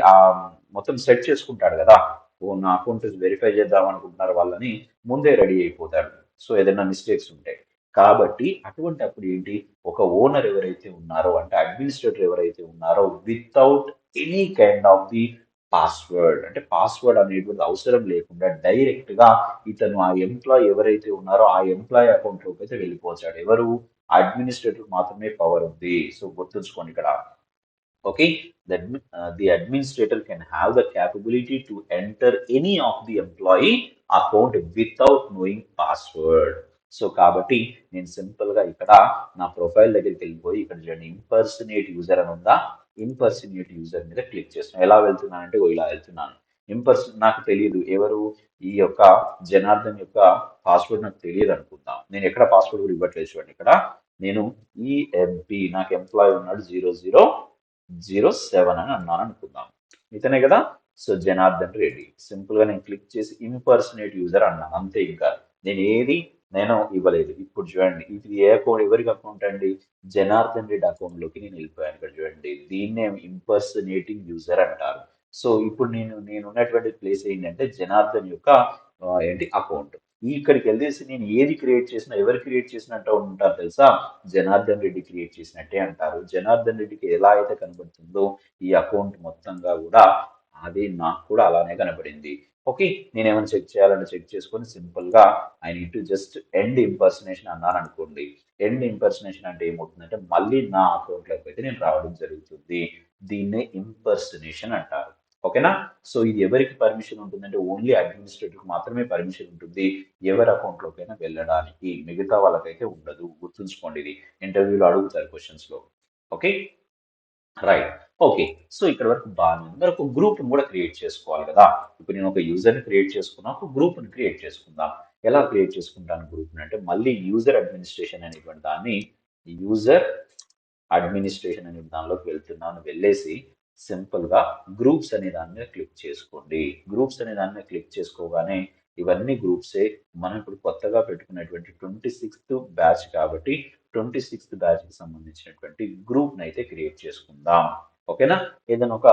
మొత్తం సెట్ చేసుకుంటాడు కదా. ఓ నా అకౌంట్ వెరిఫై చేద్దాం అనుకుంటున్నారు వాళ్ళని ముందే రెడీ అయిపోతాడు. సో ఏదైనా మిస్టేక్స్ ఉంటాయి. కాబట్టి అటువంటి అప్పుడు ఏంటి, ఒక ఓనర్ ఎవరైతే ఉన్నారో అంటే అడ్మినిస్ట్రేటర్ ఎవరైతే ఉన్నారో without any kind of the password, అంటే పాస్వర్డ్ అనేటువంటి అవసరం లేకుండా డైరెక్ట్ గా ఇతను ఆ ఎంప్లాయ్ ఎవరైతే ఉన్నారో ఆ ఎంప్లాయ్ అకౌంట్ లోకి అయితే వెళ్ళిపోతాడు. ఎవరు? అడ్మినిస్ట్రేటర్ మాత్రమే పవర్ ఉంది. సో గుర్తుంచుకోండి ఇక్కడ. Okay, the administrator can have the capability to enter any of the employee account without knowing password. So కాబట్టి నేను సింపుల్ గా ఇక్కడ నా ప్రొఫైల్ దగ్గరికి వెళ్ళిపోయి ఇక్కడ చూడండి ఇంపర్సనేట్ యూజర్ అని ఉందా. ఇంపర్సనేట్ యూజర్ మీద క్లిక్ చేస్తున్నాను. ఎలా వెళ్తున్నాను అంటే ఇలా వెళ్తున్నాను. నాకు తెలియదు ఎవరు ఈ యొక్క జనార్దన్ యొక్క పాస్వర్డ్ నాకు తెలియదు అనుకుందాం. నేను ఎక్కడ పాస్వర్డ్ కూడా ఇవ్వట్లేదు చూడండి. ఇక్కడ నేను ఈఎంపి నాకు ఎంప్లాయ్ ఉన్నాడు 0007 అని అన్నాను అనుకుందాం. ఇతనే కదా. సో జనార్దన్ రెడ్డి సింపుల్ గా నేను క్లిక్ చేసి ఇంపర్సనేట్ యూజర్ అన్నాను అంతే. ఇంకా నేను ఇవ్వలేదు. ఇప్పుడు చూడండి ఇది ఏ అకౌంట్, ఎవరికి అకౌంట్ అండి? జనార్దన్ రెడ్డి అకౌంట్ లోకి నేను వెళ్ళిపోయాను. ఇక్కడ చూడండి దీన్నే ఇంపర్సనేటింగ్ యూజర్ అంటారు. సో ఇప్పుడు నేను ఉన్నటువంటి ప్లేస్ ఏంటంటే జనార్దన్ యొక్క ఏంటి అకౌంట్. ఇక్కడికి వెళ్ళేసి నేను ఏది క్రియేట్ చేసినా ఎవరు క్రియేట్ చేసినట్టు ఉంటారు తెలుసా? జనార్దన్ రెడ్డి క్రియేట్ చేసినట్టే అంటారు. జనార్దన్ రెడ్డికి ఎలా అయితే కనబడుతుందో ఈ అకౌంట్ మొత్తంగా కూడా అది నాకు కూడా అలానే కనబడింది. ఓకే, నేను ఏమైనా చెక్ చేయాలని చెక్ చేసుకొని సింపుల్ గా I need to just end impersonation అన్నాను అనుకోండి. ఎండ్ ఇంపర్సనేషన్ అంటే ఏమవుతుందంటే మళ్ళీ నా అకౌంట్ లోకి అయితే నేను రావడం జరుగుతుంది. దీన్నే ఇంపర్సనేషన్ అంటారు. ఓకేనా? సో ఇది ఎవరికి పర్మిషన్ ఉంటుందంటే ఓన్లీ అడ్మినిస్ట్రేటర్ మాత్రమే పర్మిషన్ ఉంటుంది ఎవరి అకౌంట్ లోకైనా వెళ్ళడానికి, మిగతా వాళ్ళకైతే ఉండదు. గుర్తుంచుకోండి, ఇది ఇంటర్వ్యూలో అడుగుతారు క్వశ్చన్స్ లో. Okay, right. ఓకే, సో ఇక్కడ వరకు బాగానే ఉంది. మరి ఒక గ్రూప్ కూడా క్రియేట్ చేసుకోవాలి కదా. ఇప్పుడు నేను ఒక యూజర్ ని క్రియేట్ చేసుకున్నా, ఒక గ్రూప్ ని క్రియేట్ చేసుకుందాం. ఎలా క్రియేట్ చేసుకుంటాను గ్రూప్ అంటే మళ్ళీ యూజర్ అడ్మినిస్ట్రేషన్ అనేటువంటి దాన్ని, యూజర్ అడ్మినిస్ట్రేషన్ అనే దానిలోకి వెళ్తున్నాను. వెళ్ళేసి సింపుల్ గా గ్రూప్స్ అనే దాని మీద క్లిక్ చేసుకోండి. గ్రూప్స్ అనే దాని మీద క్లిక్ చేసుకోగానే ఇవన్నీ గ్రూప్సే. మనం ఇప్పుడు కొత్తగా పెట్టుకున్నటువంటి 26th బ్యాచ్ కాబట్టి 26th బ్యాచ్ కి సంబంధించినటువంటి గ్రూప్ ని అయితే క్రియేట్ చేసుకుందాం. ఓకేనా? ఏదైనా ఒక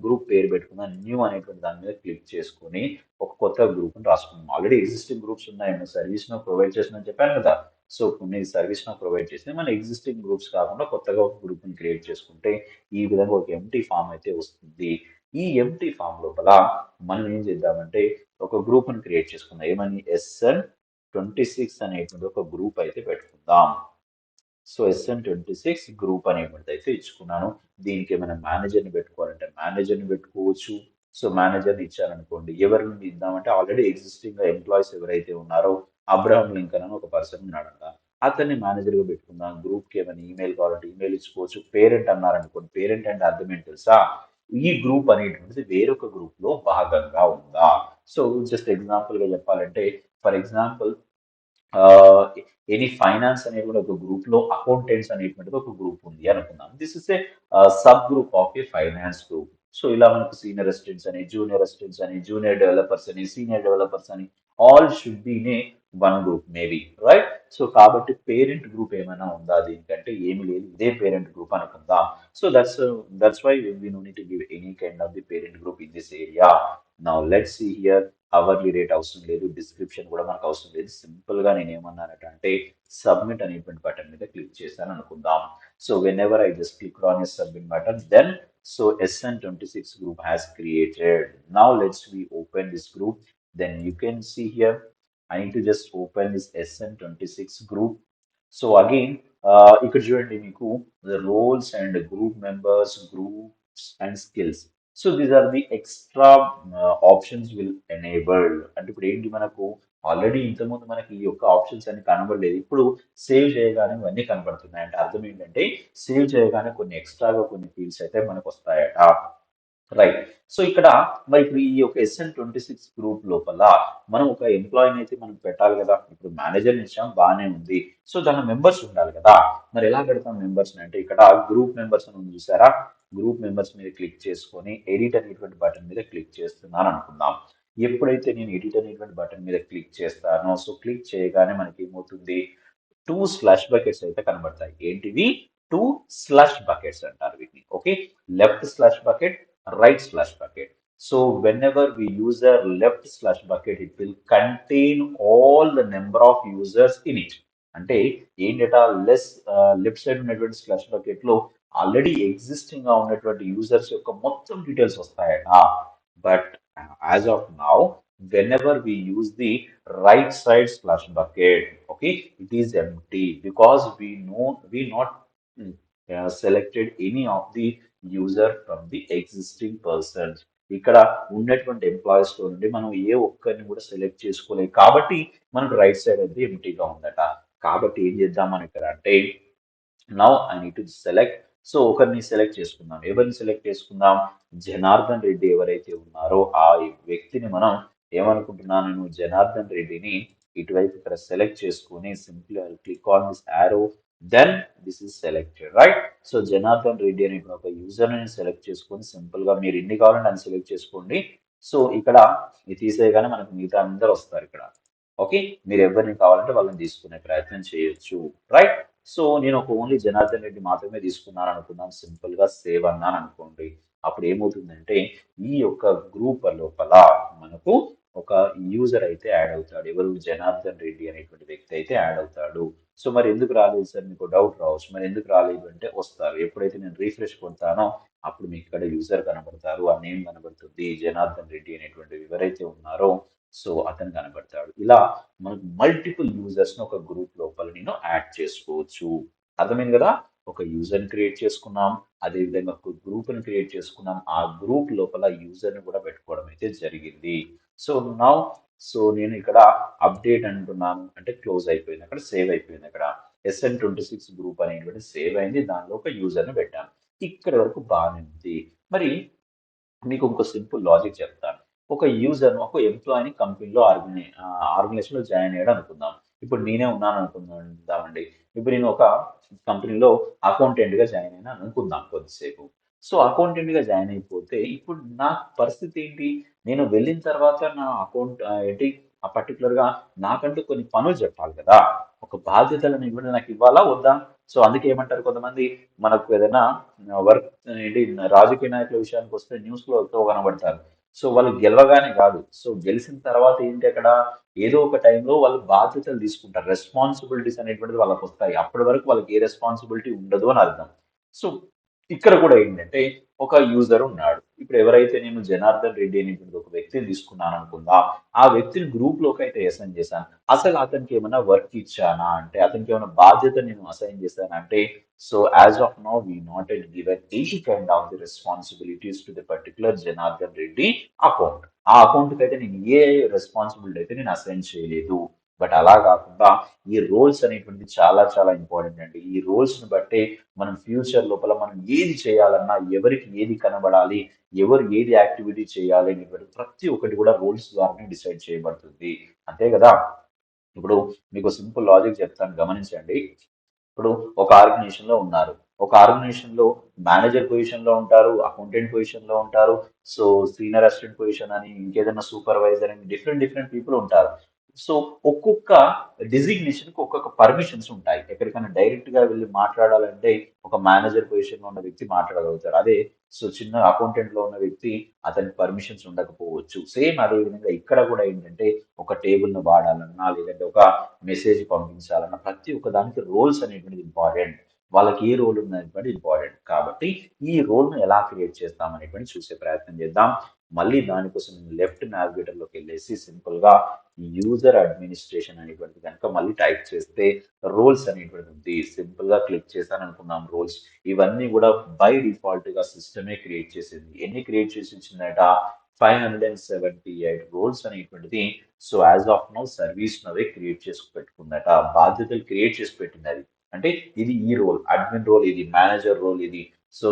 గ్రూప్ పేరు పెట్టుకుందాం. న్యూ అనేటువంటి దాని మీద క్లిక్ చేసుకొని ఒక కొత్త గ్రూప్ ని రాసుకుందాం. ఆల్రెడీ ఎగ్జిస్టింగ్ గ్రూప్స్ ఉన్నాయి, సర్వీస్ ను ప్రొవైడ్ చేసిన చెప్పాను కదా. సో కొన్ని సర్వీస్ ను ప్రొవైడ్ చేస్తే మన ఎగ్జిస్టింగ్ గ్రూప్స్ కాకుండా కొత్తగా ఒక గ్రూప్ ని క్రియేట్ చేసుకుంటే ఈ విధంగా ఒక ఎంటీ ఫామ్ అయితే వస్తుంది. ఈ ఎంటీ ఫామ్ లోపల మనం ఏం చేద్దామంటే ఒక గ్రూప్ ని క్రియేట్ చేసుకుందాం. ఏమని? SN26 అనేటువంటి ఒక గ్రూప్ అయితే పెట్టుకుందాం. సో SN26 గ్రూప్ అనేటువంటిది అయితే ఇచ్చుకున్నాను. దీనికి ఏమైనా మేనేజర్ని పెట్టుకోవాలంటే మేనేజర్ని పెట్టుకోవచ్చు. సో మేనేజర్ని ఇచ్చారనుకోండి, ఎవరిని ఇద్దామంటే ఆల్రెడీ ఎగ్జిస్టింగ్ ఎంప్లాయీస్ ఎవరైతే ఉన్నారో అబ్రహం లింకన్ అని ఒక పర్సన్ ఉన్నాడంట, అతన్ని మేనేజర్గా పెట్టుకుందాం. గ్రూప్కి ఏమైనా ఈమెయిల్ కావాలంటే ఈమెయిల్ ఇచ్చుకోవచ్చు. పేరెంట్ అన్నారనుకోండి, పేరెంట్ అంటే అర్థం ఏంటి తెలుసా? ఈ గ్రూప్ అనేటువంటిది వేరొక గ్రూప్ లో భాగంగా ఉందా. సో జస్ట్ ఎగ్జాంపుల్ గా చెప్పాలంటే, ఫర్ ఎగ్జాంపుల్ ఎనీ ఫైనాన్స్ అనేటువంటి ఒక గ్రూప్ లో అకౌంటెంట్స్ అనేటువంటిది ఒక గ్రూప్ ఉంది అనుకుందాం. This is a sub group of a finance group. So ఇలా మనకు సీనియర్ అసిస్టెంట్స్ అని, జూనియర్ అసిస్టెంట్స్ అని, జూనియర్ డెవలపర్స్ అని, సీనియర్ డెవలపర్స్ అని, all should be in a one group maybe, right? So కాబట్టి పేరెంట్ గ్రూప్ ఏమైనా ఉందా దీనికంటే? ఏమి లేదు, ఇదే పేరెంట్ గ్రూప్ అనుకుందాం. So that's why we no need to give any kind of the parent group in this area. Now let's see here. Hourly rate అవసరం లేదు, డిస్క్రిప్షన్ కూడా మనకు అవసరం లేదు. సింపుల్ గా నేను ఏమన్నానంటే సబ్మిట్ అనేటువంటి బటన్ మీద క్లిక్ చేశాను అనుకుందాం. So whenever I just click on a submit button, then so SN26 group has created. Now let's we open this group. Then you can see here I need to just open this SN26 group. So again, ఇక్కడ చూడండి మీకు the roles and group members, groups and skills. So these are the extra options will enabled. అంటే ఇప్పుడు ఏంటి, మనకు already ఇంతకుముందు మనకి ఈ యొక్క ఆప్షన్స్ అన్ని కనబడలేదు. ఇప్పుడు సేవ్ చేయగానే ఇవన్నీ కనబడుతున్నాయి. అంటే అర్థం ఏంటంటే సేవ్ చేయగానే కొన్ని ఎక్స్ట్రాగా కొన్ని ఫీల్డ్స్ అయితే మనకు వస్తాయట. రైట్. సో ఇక్కడ మరి ఇప్పుడు ఈ యొక్క SN26 గ్రూప్ లోపల మనం ఒక ఎంప్లాయీని అయితే మనం పెట్టాలి కదా. ఇప్పుడు మేనేజర్ ఇచ్చాం బాగానే ఉంది. సో దాని మెంబర్స్ ఉండాలి కదా. మరి ఎలా పెడతాం మెంబర్స్ అంటే ఇక్కడ గ్రూప్ మెంబర్స్ అని ఉంది చూసారా. గ్రూప్ మెంబర్స్ మీద క్లిక్ చేసుకొని ఎడిట్ అనేటువంటి బటన్ మీద క్లిక్ చేస్తున్నాను అనుకుందాం. ఎప్పుడైతే నేను ఎడిట్ అనేటువంటి బటన్ మీద క్లిక్ చేస్తానో సో క్లిక్ చేయగానే మనకి ఏమవుతుంది, టూ స్లాష్ బకెట్స్ అయితే కనబడతాయి. ఏంటివి? టూ స్లాష్ బకెట్స్ అంటారు వీటిని. Okay, left slash bucket, right slash bucket. So whenever we use a left slash bucket, it will contain all the number of users in it. అంటే ఏంటంటే less left side ఉన్నటువంటి slash bucket లో already existing గా ఉన్నటువంటి users యొక్క మొత్తం details వస్తాయట. But as of now whenever we use the right side slash bucket, okay, it is empty because we not selected any of the user from the existing persons. ఇక్కడ ఉన్నటువంటి employees లో నుండి మనం ఏ ఒక్కరిని కూడా సెలెక్ట్ చేసుకోలేదు కాబట్టి మనకు రైట్ సైడ్ అయితే ఎంటీగా ఉందట. కాబట్టి ఏం చేద్దాం మనం ఇక్కడ అంటే now I need to select. So ఒకరిని సెలెక్ట్ చేసుకుందాం. ఎవరిని సెలెక్ట్ చేసుకుందాం? జనార్దన్ రెడ్డి ఎవరైతే ఉన్నారో ఆ వ్యక్తిని మనం ఏమనుకుంటున్నాను, నేను జనార్దన్ రెడ్డిని ఇటువైపు ఇక్కడ సెలెక్ట్ చేసుకుని simple click on this arrow, then this is selected, right. So Janardhan Reddy అనే ఒక యూజర్ ని సెలెక్ట్ చేసుకొని సింపుల్ గా మీరు ఎన్ని కావాలంటే అని సెలెక్ట్ చేసుకోండి. సో ఇక్కడ ఇది తీసేయగానే మనకు మిగతా అందరు వస్తారు ఇక్కడ. ఓకే, మీరు ఎవరిని కావాలంటే వాళ్ళని తీసుకునే ప్రయత్నం చేయొచ్చు, రైట్. సో నేను ఒక ఓన్లీ జనార్దన్ రెడ్డి మాత్రమే తీసుకున్నాను అనుకుందాం. సింపుల్ గా సేవ్ అన్నాను అనుకోండి. అప్పుడు ఏమవుతుందంటే ఈ యొక్క గ్రూప్ లోపల మనకు ఒక యూజర్ అయితే యాడ్ అవుతాడు. ఎవరు? జనార్దన్ రెడ్డి అనేటువంటి వ్యక్తి అయితే యాడ్ అవుతాడు. సో మరి ఎందుకు రాలేదు సార్, మీకు డౌట్ రావచ్చు. మరి ఎందుకు రాలేదు అంటే వస్తారు. ఎప్పుడైతే నేను రీఫ్రెష్ కొడతానో అప్పుడు మీకు ఇక్కడ యూజర్ కనబడతారు, ఆ నేమ్ కనబడుతుంది, జనార్దన్ రెడ్డి అనేటువంటి ఎవరైతే ఉన్నారో సో అతను కనబడతాడు. ఇలా మనకు మల్టిపుల్ యూజర్స్ ని ఒక గ్రూప్ లోపల నేను యాడ్ చేసుకోవచ్చు. అర్థమైంది కదా. ఒక యూజర్ ని క్రియేట్ చేసుకున్నాం, అదే విధంగా ఒక గ్రూప్ ని క్రియేట్ చేసుకున్నాం, ఆ గ్రూప్ లోపల యూజర్ ని కూడా పెట్టుకోవడం అయితే జరిగింది. సో నౌ సో నేను ఇక్కడ అప్డేట్ అంటున్నాను అంటే క్లోజ్ అయిపోయింది, అక్కడ సేవ్ అయిపోయింది. అక్కడ SN26 గ్రూప్ అనేటువంటి సేవ్ అయింది, దానిలో ఒక యూజర్ ని పెట్టాను. ఇక్కడ వరకు బాగానే ఉంది. మరి మీకు ఇంకో సింపుల్ లాజిక్ చెప్తాను. ఒక యూజర్ ఒక ఎంప్లాయీని కంపెనీలో ఆర్గనైజేషన్ లో జాయిన్ అయ్యాడు అనుకుందాం. ఇప్పుడు నేనే ఉన్నాను అనుకుందామండి. ఇప్పుడు నేను ఒక కంపెనీలో అకౌంటెంట్ గా జాయిన్ అయినా అనుకుందాం కొద్దిసేపు. సో అకౌంటెంట్ గా జాయిన్ అయిపోతే ఇప్పుడు నా పరిస్థితి ఏంటి? నేను వెళ్ళిన తర్వాత నా అకౌంట్ ఏంటి ఆ పర్టికులర్ గా నాకంటూ కొన్ని పనులు చెప్పాలి కదా. ఒక బాధ్యతలను ఇవ్వడం నాకు ఇవ్వాలా వద్దా? సో అందుకే ఏమంటారు కొంతమంది, మనకు ఏదైనా వర్క్ ఏంటి రాజకీయ నాయకుల విషయానికి వస్తే న్యూస్ లో ఎక్కువ కనబడతారు. సో వాళ్ళు గెలవగానే కాదు, సో గెలిచిన తర్వాత ఏంటి అక్కడ ఏదో ఒక టైంలో వాళ్ళు బాధ్యతలు తీసుకుంటారు. రెస్పాన్సిబిలిటీస్ అనేటువంటిది వాళ్ళకి వస్తాయి. అప్పటి వరకు వాళ్ళకి ఏ రెస్పాన్సిబిలిటీ ఉండదు అని అర్థం. సో ఇక్కడ కూడా ఏంటంటే ఒక యూజర్ ఉన్నాడు. ఇప్పుడు ఎవరైతే నేను జనార్దన్ రెడ్డి అనేటువంటి ఒక వ్యక్తిని తీసుకున్నాను అనుకుందా, ఆ వ్యక్తిని గ్రూప్ లోకి అయితే అసైన్ చేశాను. అసలు అతనికి ఏమైనా వర్క్ ఇచ్చానా అంటే, అతనికి ఏమైనా బాధ్యత నేను అసైన్ చేశాను అంటే, so as of now, we not yet given any kind of the responsibilities to the particular Janardhan Reddy account. ఆ అకౌంట్ కి అయితే నేను ఏ రెస్పాన్సిబిలిటీ అయితే నేను అసైన్ చేయలేదు. బట్ అలా కాకుండా ఈ రోల్స్ అనేటువంటిది చాలా చాలా ఇంపార్టెంట్ అండి. ఈ రోల్స్ ని బట్టే మనం ఫ్యూచర్ లోపల మనం ఏది చేయాలన్నా, ఎవరికి ఏది కనబడాలి, ఎవరు ఏది యాక్టివిటీ చేయాలి అనేటువంటి ప్రతి ఒక్కటి కూడా రోల్స్ ద్వారానే డిసైడ్ చేయబడుతుంది. అంతే కదా. ఇప్పుడు మీకు సింపుల్ లాజిక్ చెప్తాను, గమనించండి. ఇప్పుడు ఒక ఆర్గనైజేషన్ లో ఉన్నారు. ఒక ఆర్గనైజేషన్ లో మేనేజర్ పొజిషన్ లో ఉంటారు, అకౌంటెంట్ పొజిషన్ లో ఉంటారు, సో సీనియర్ అసిస్టెంట్ పొజిషన్ అని, ఇంకేదైనా సూపర్వైజర్ అని, డిఫరెంట్ డిఫరెంట్ పీపుల్ ఉంటారు. సో ఒక్కొక్క డిజిగ్నేషన్ కి ఒక్కొక్క పర్మిషన్స్ ఉంటాయి. ఎక్కడికైనా డైరెక్ట్ గా వెళ్ళి మాట్లాడాలంటే ఒక మేనేజర్ పొజిషన్ లో ఉన్న వ్యక్తి మాట్లాడగలుగుతారు. అదే సో చిన్న అకౌంటెంట్ లో ఉన్న వ్యక్తి అతనికి పర్మిషన్స్ ఉండకపోవచ్చు. సేమ్ అదే విధంగా ఇక్కడ కూడా ఏంటంటే ఒక టేబుల్ ను వాడాలన్నా, లేదంటే ఒక మెసేజ్ పంపించాలన్న ప్రతి ఒక్క దానికి రోల్స్ అనేటువంటిది ఇంపార్టెంట్. వాళ్ళకి ఏ రోల్ ఉన్నటువంటి ఇంపార్టెంట్. కాబట్టి ఈ రోల్ ను ఎలా క్రియేట్ చేస్తాం అనేటువంటి చూసే ప్రయత్నం చేద్దాం. మళ్ళీ దానికోసం లెఫ్ట్ నావిగేటర్ లోకి వెళ్ళేసి సింపుల్ గా యూజర్ అడ్మినిస్ట్రేషన్ అనేటువంటి కనుక మళ్ళీ టైప్ చేస్తే రోల్స్ అనేటువంటి ఉంది. సింపుల్ గా క్లిక్ చేశాను అనుకుందాం. రోల్స్ ఇవన్నీ కూడా బై డిఫాల్ట్ గా సిస్టమే క్రియేట్ చేసింది. ఎన్ని క్రియేట్ చేసి ఇచ్చిందట? 578 రోల్స్ అనేటువంటిది. So as of now service నవే క్రియేట్ చేసి పెట్టుకుందట. బాధ్యతలు క్రియేట్ చేసి పెట్టింది అది. అంటే ఇది ఈ రోల్, అడ్మిన్ రోల్ ఇది, మేనేజర్ రోల్ ఇది, సో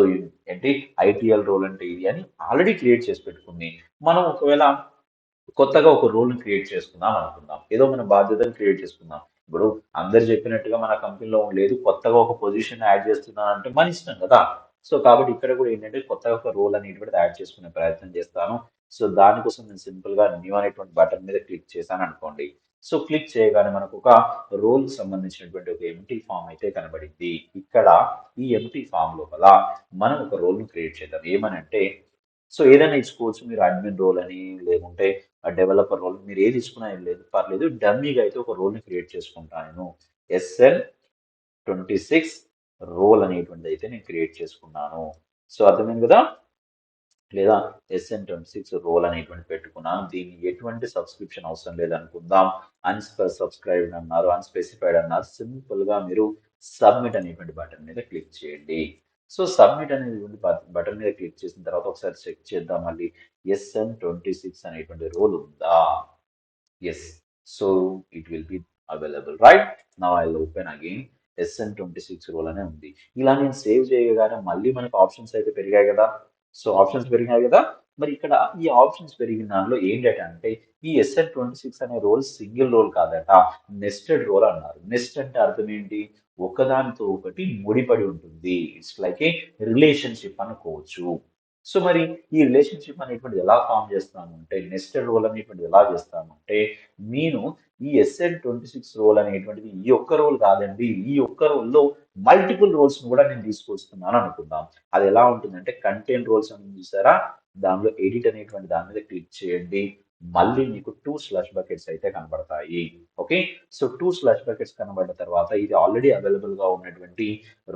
ఏంటి ఐటీఎల్ రోల్ అంటే ఇది అని ఆల్రెడీ క్రియేట్ చేసి పెట్టుకుంది. మనం ఒకవేళ కొత్తగా ఒక రోల్ ని క్రియేట్ చేసుకుందాం అనుకుందాం, ఏదో మన బాధ్యతను క్రియేట్ చేసుకుందాం. ఇప్పుడు అందరు చెప్పినట్టుగా మన కంపెనీలో లేదు, కొత్తగా ఒక పొజిషన్ యాడ్ చేస్తున్నాను అంటే మన ఇష్టం కదా. సో కాబట్టి ఇక్కడ కూడా ఏంటంటే కొత్తగా ఒక రోల్ అనేటువంటిది యాడ్ చేసుకునే ప్రయత్నం చేస్తాను. సో దానికోసం నేను సింపుల్ గా న్యూ అనేటువంటి బటన్ మీద క్లిక్ చేశాను అనుకోండి. సో క్లిక్ చేయగానే మనకు ఒక రోల్ సంబంధించినటువంటి ఒక ఎంటీ ఫామ్ అయితే కనబడింది. ఇక్కడ ఈ ఎంటీ ఫామ్ లోపల మనం ఒక రోల్ ను క్రియేట్ చేద్దాం. ఏమనంటే, సో ఏదైనా ఇచ్చుకోవచ్చు, మీరు అడ్మిన్ రోల్ అని, లేకుంటే డెవలపర్ రోల్, మీరు ఏది ఇచ్చుకున్నా ఏం లేదు, పర్లేదు. డమ్మీగా అయితే ఒక రోల్ ని క్రియేట్ చేసుకుంటాను నేను. SN26 రోల్ అనేటువంటిది అయితే నేను క్రియేట్ చేసుకున్నాను. సో అర్థమైంది కదా. లేదా SN26 రోల్ అనేటువంటి పెట్టుకున్నాను. దీనికి ఎటువంటి సబ్స్క్రిప్షన్ అవసరం లేదనుకుందాం. అన్సబ్స్క్రైబ్డ్ అన్నారు, అన్స్పెసిఫైడ్ అన్నారు. సింపుల్ గా మీరు సబ్మిట్ అనేటువంటి బటన్ మీద క్లిక్ చేయండి. సో సబ్మిట్ అనేటువంటి బటన్ మీద క్లిక్ చేసిన తర్వాత ఒకసారి చెక్ చేద్దాం మళ్ళీ. SN26 అనేటువంటి రోల్ ఉందా? Yes. So it will be available, right? Now I'll open again. SN26 role అనే ఉంది. ఇలా నేను సేవ్ చేయగానే మళ్ళీ మనకు ఆప్షన్స్ అయితే పెరిగాయి కదా. సో ఆప్షన్స్ పెరిగాయి కదా. మరి ఇక్కడ ఈ ఆప్షన్స్ పెరిగిన దానిలో ఏంటంటే అంటే, ఈ SN26 అనే రోల్ సింగిల్ రోల్ కాదట, నెస్టెడ్ రోల్ అన్నారు. నెస్ట్ అంటే అర్థం ఏంటి? ఒకదానితో ఒకటి ముడిపడి ఉంటుంది. ఇట్స్ లైక్ ఏ రిలేషన్షిప్ అనుకోవచ్చు. సో మరి ఈ రిలేషన్షిప్ అనేటువంటిది ఎలా ఫామ్ చేస్తాను అంటే, నెస్టెడ్ రోల్ అనేటువంటిది ఎలా చేస్తాను అంటే, నేను ఈ SN26 రోల్ అనేటువంటిది ఈ ఒక్క రోల్ కాదండి, ఈ ఒక్క రోల్లో మల్టిపుల్ రోల్స్ కూడా నేను తీసుకొస్తున్నాను అనుకుందాం. అది ఎలా ఉంటుందంటే, కంటెంట్ రోల్స్ అని చూసారా, దానిలో ఎడిట్ అనేటువంటి దాని మీద క్లిక్ చేయండి. మళ్ళీ మీకు 2 స్లష్ బకెట్స్ అయితే కనబడతాయి. ఓకే. సో 2 స్లష్ బకెట్స్ కనబడిన తర్వాత ఇది ఆల్రెడీ అవైలబుల్ గా ఉన్నటువంటి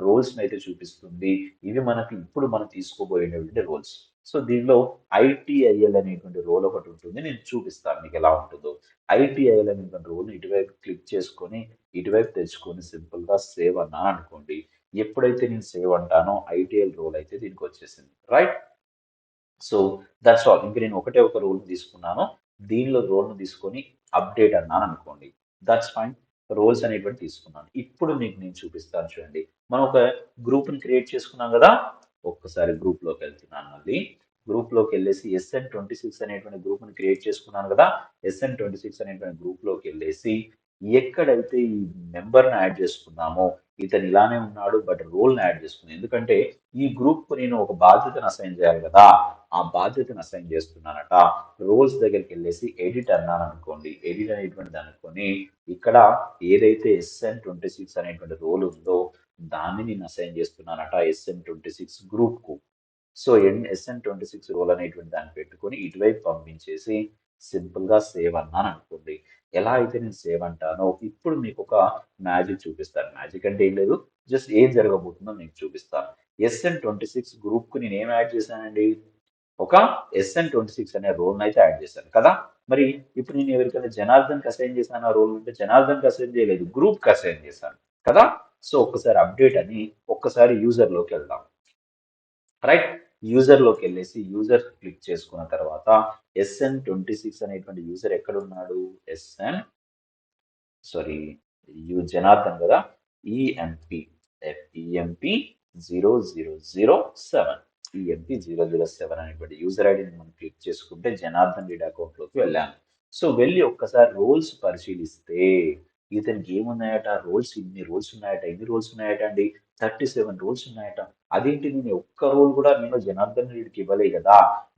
రోల్స్ అయితే చూపిస్తుంది. ఇవి మనకి ఇప్పుడు మనం తీసుకోబోయేటువంటి రోల్స్. సో దీనిలో ఐటీఐఎల్ అనేటువంటి రోల్ ఒకటి ఉంటుంది, నేను చూపిస్తాను మీకు ఎలా ఉంటుందో. ఐటీఐఎల్ అనేటువంటి రోల్ ఇటువైపు క్లిక్ చేసుకొని ఇటువైపు తెచ్చుకొని సింపుల్ గా సేవ్ అన్నాను అనుకోండి. ఎప్పుడైతే నేను సేవ్ అంటానో ఐటీఎల్ రోల్ అయితే దీనికి వచ్చేసింది, రైట్. So that's all. ఇంక నేను ఒకటే ఒక రోల్ తీసుకున్నాను, దీనిలో రోల్ను తీసుకొని అప్డేట్ అన్నాను అనుకోండి. That's fine. రోల్స్ అనేటువంటి తీసుకున్నాను. ఇప్పుడు మీకు నేను చూపిస్తాను చూడండి. మనం ఒక గ్రూప్ని క్రియేట్ చేసుకున్నాం కదా. ఒక్కసారి గ్రూప్లోకి వెళ్తున్నాను మళ్ళీ. గ్రూప్లోకి వెళ్ళేసి SN26 అనేటువంటి గ్రూప్ని క్రియేట్ చేసుకున్నాను కదా. SN26 అనేటువంటి గ్రూప్లోకి వెళ్ళేసి ఎక్కడైతే ఈ మెంబర్ని యాడ్ చేసుకున్నామో, ఇతను ఇలానే ఉన్నాడు బట్ రోల్ని యాడ్ చేసుకున్నాను. ఎందుకంటే ఈ గ్రూప్ నేను ఒక బాధ్యతను అసైన్ చేయాలి కదా. ఆ బాధ్యతను అసైన్ చేస్తున్నానట. రోల్స్ దగ్గరికి వెళ్ళేసి ఎడిట్ అన్నాను అనుకోండి. ఎడిట్ అనేటువంటిది అనుకొని ఇక్కడ ఏదైతే SN26 అనేటువంటి రోల్ ఉందో దాన్ని నేను అసైన్ చేస్తున్నానట SN26 గ్రూప్ కు. సో SN26 రోల్ అనేటువంటి దాన్ని పెట్టుకొని ఇటువైపు పంపించేసి సింపుల్ గా సేవ్ అన్నాను అనుకోండి. ఎలా అయితే నేను సేవ్ అంటానో ఇప్పుడు మీకు ఒక మ్యాజిక్ చూపిస్తాను. మ్యాజిక్ అంటే ఏం లేదు, జస్ట్ ఏం జరగబోతుందో మీకు చూపిస్తాను. SN26 గ్రూప్ కు నేను ఏం యాడ్ చేశానండి? ఒక SN26 అనే రోల్ అయితే యాడ్ చేశాను కదా. మరి ఇప్పుడు నేను ఎవరికైనా జనార్దన్ కి అసైన్ చేశాను ఆ రోల్ అంటే, జనార్దన్ కి అసైన్ చేయలేదు, గ్రూప్ కి అసైన్ చేశాను కదా. సో ఒక్కసారి అప్డేట్ అని ఒక్కసారి యూజర్ లోకి వెళ్దాం, రైట్. యూజర్ లోకి వెళ్ళేసి యూజర్ క్లిక్ చేసుకున్న తర్వాత SN26 అనేటువంటి యూజర్ ఎక్కడ ఉన్నాడు? సారీ, జనార్దన్ కదా. ఈఎంపి ఈఎంపి 0007 EMP007 అనేటువంటి యూజర్ ఐడిని మనం క్లిక్ చేసుకుంటే జనార్దన్ రెడ్డి అకౌంట్ లోకి వెళ్ళాను. సో వెళ్ళి ఒక్కసారి రోల్స్ పరిశీలిస్తే ఇతనికి ఏమున్నాయట? రోల్స్, ఇన్ని రోల్స్ ఉన్నాయట. ఎన్ని రోల్స్ ఉన్నాయట అండి? 37 రోల్స్ ఉన్నాయట. అదేంటి, నేను ఒక్క రోల్ కూడా నేను జనార్దన్ రెడ్డికి ఇవ్వలే కదా.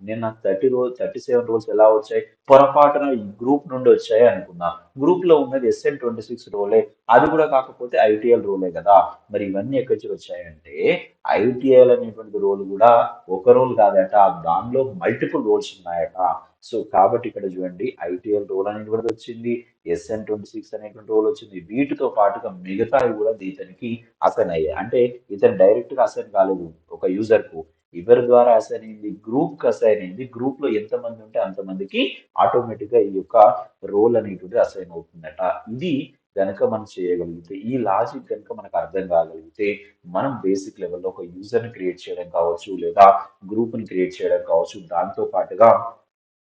నేను నాకు 37 రోల్స్ ఎలా వచ్చాయి? పొరపాటున ఈ గ్రూప్ నుండి వచ్చాయి అనుకున్నా. గ్రూప్ లో ఉన్నది SN26 రోలే, అది కూడా కాకపోతే ఐటీఎల్ రోలే కదా. మరి ఇవన్నీ ఎక్కడి నుంచి వచ్చాయంటే, ఐటీఎల్ అనేటువంటి రోల్ కూడా ఒక రోల్ కాదట, దానిలో మల్టిపుల్ రోల్స్ ఉన్నాయట. సో కాబట్టి ఇక్కడ చూడండి, ఐటీఎల్ రోల్ అనేటువంటిది వచ్చింది, SN26 అనేటువంటి రోల్ వచ్చింది. వీటితో పాటుగా మిగతావి కూడా ఇతనికి అసైన్ అయ్యాయి. అంటే ఇతను డైరెక్ట్ గా అసైన్ కాలేదు ఒక యూజర్ కు, ఎవరి ద్వారా అసైన్ అయింది? గ్రూప్ కు అసైన్ అయింది. గ్రూప్ లో ఎంతమంది ఉంటే అంతమందికి ఆటోమేటిక్ గా ఈ యొక్క రోల్ అనేటువంటిది అసైన్ అవుతుందట. ఇది కనుక మనం చేయగలిగితే, ఈ లాజిక్ కనుక మనకు అర్థం కాగలిగితే, మనం బేసిక్ లెవెల్లో ఒక యూజర్ ని క్రియేట్ చేయడం కావచ్చు, లేదా గ్రూప్ ని క్రియేట్ చేయడం కావచ్చు, దాంతో పాటుగా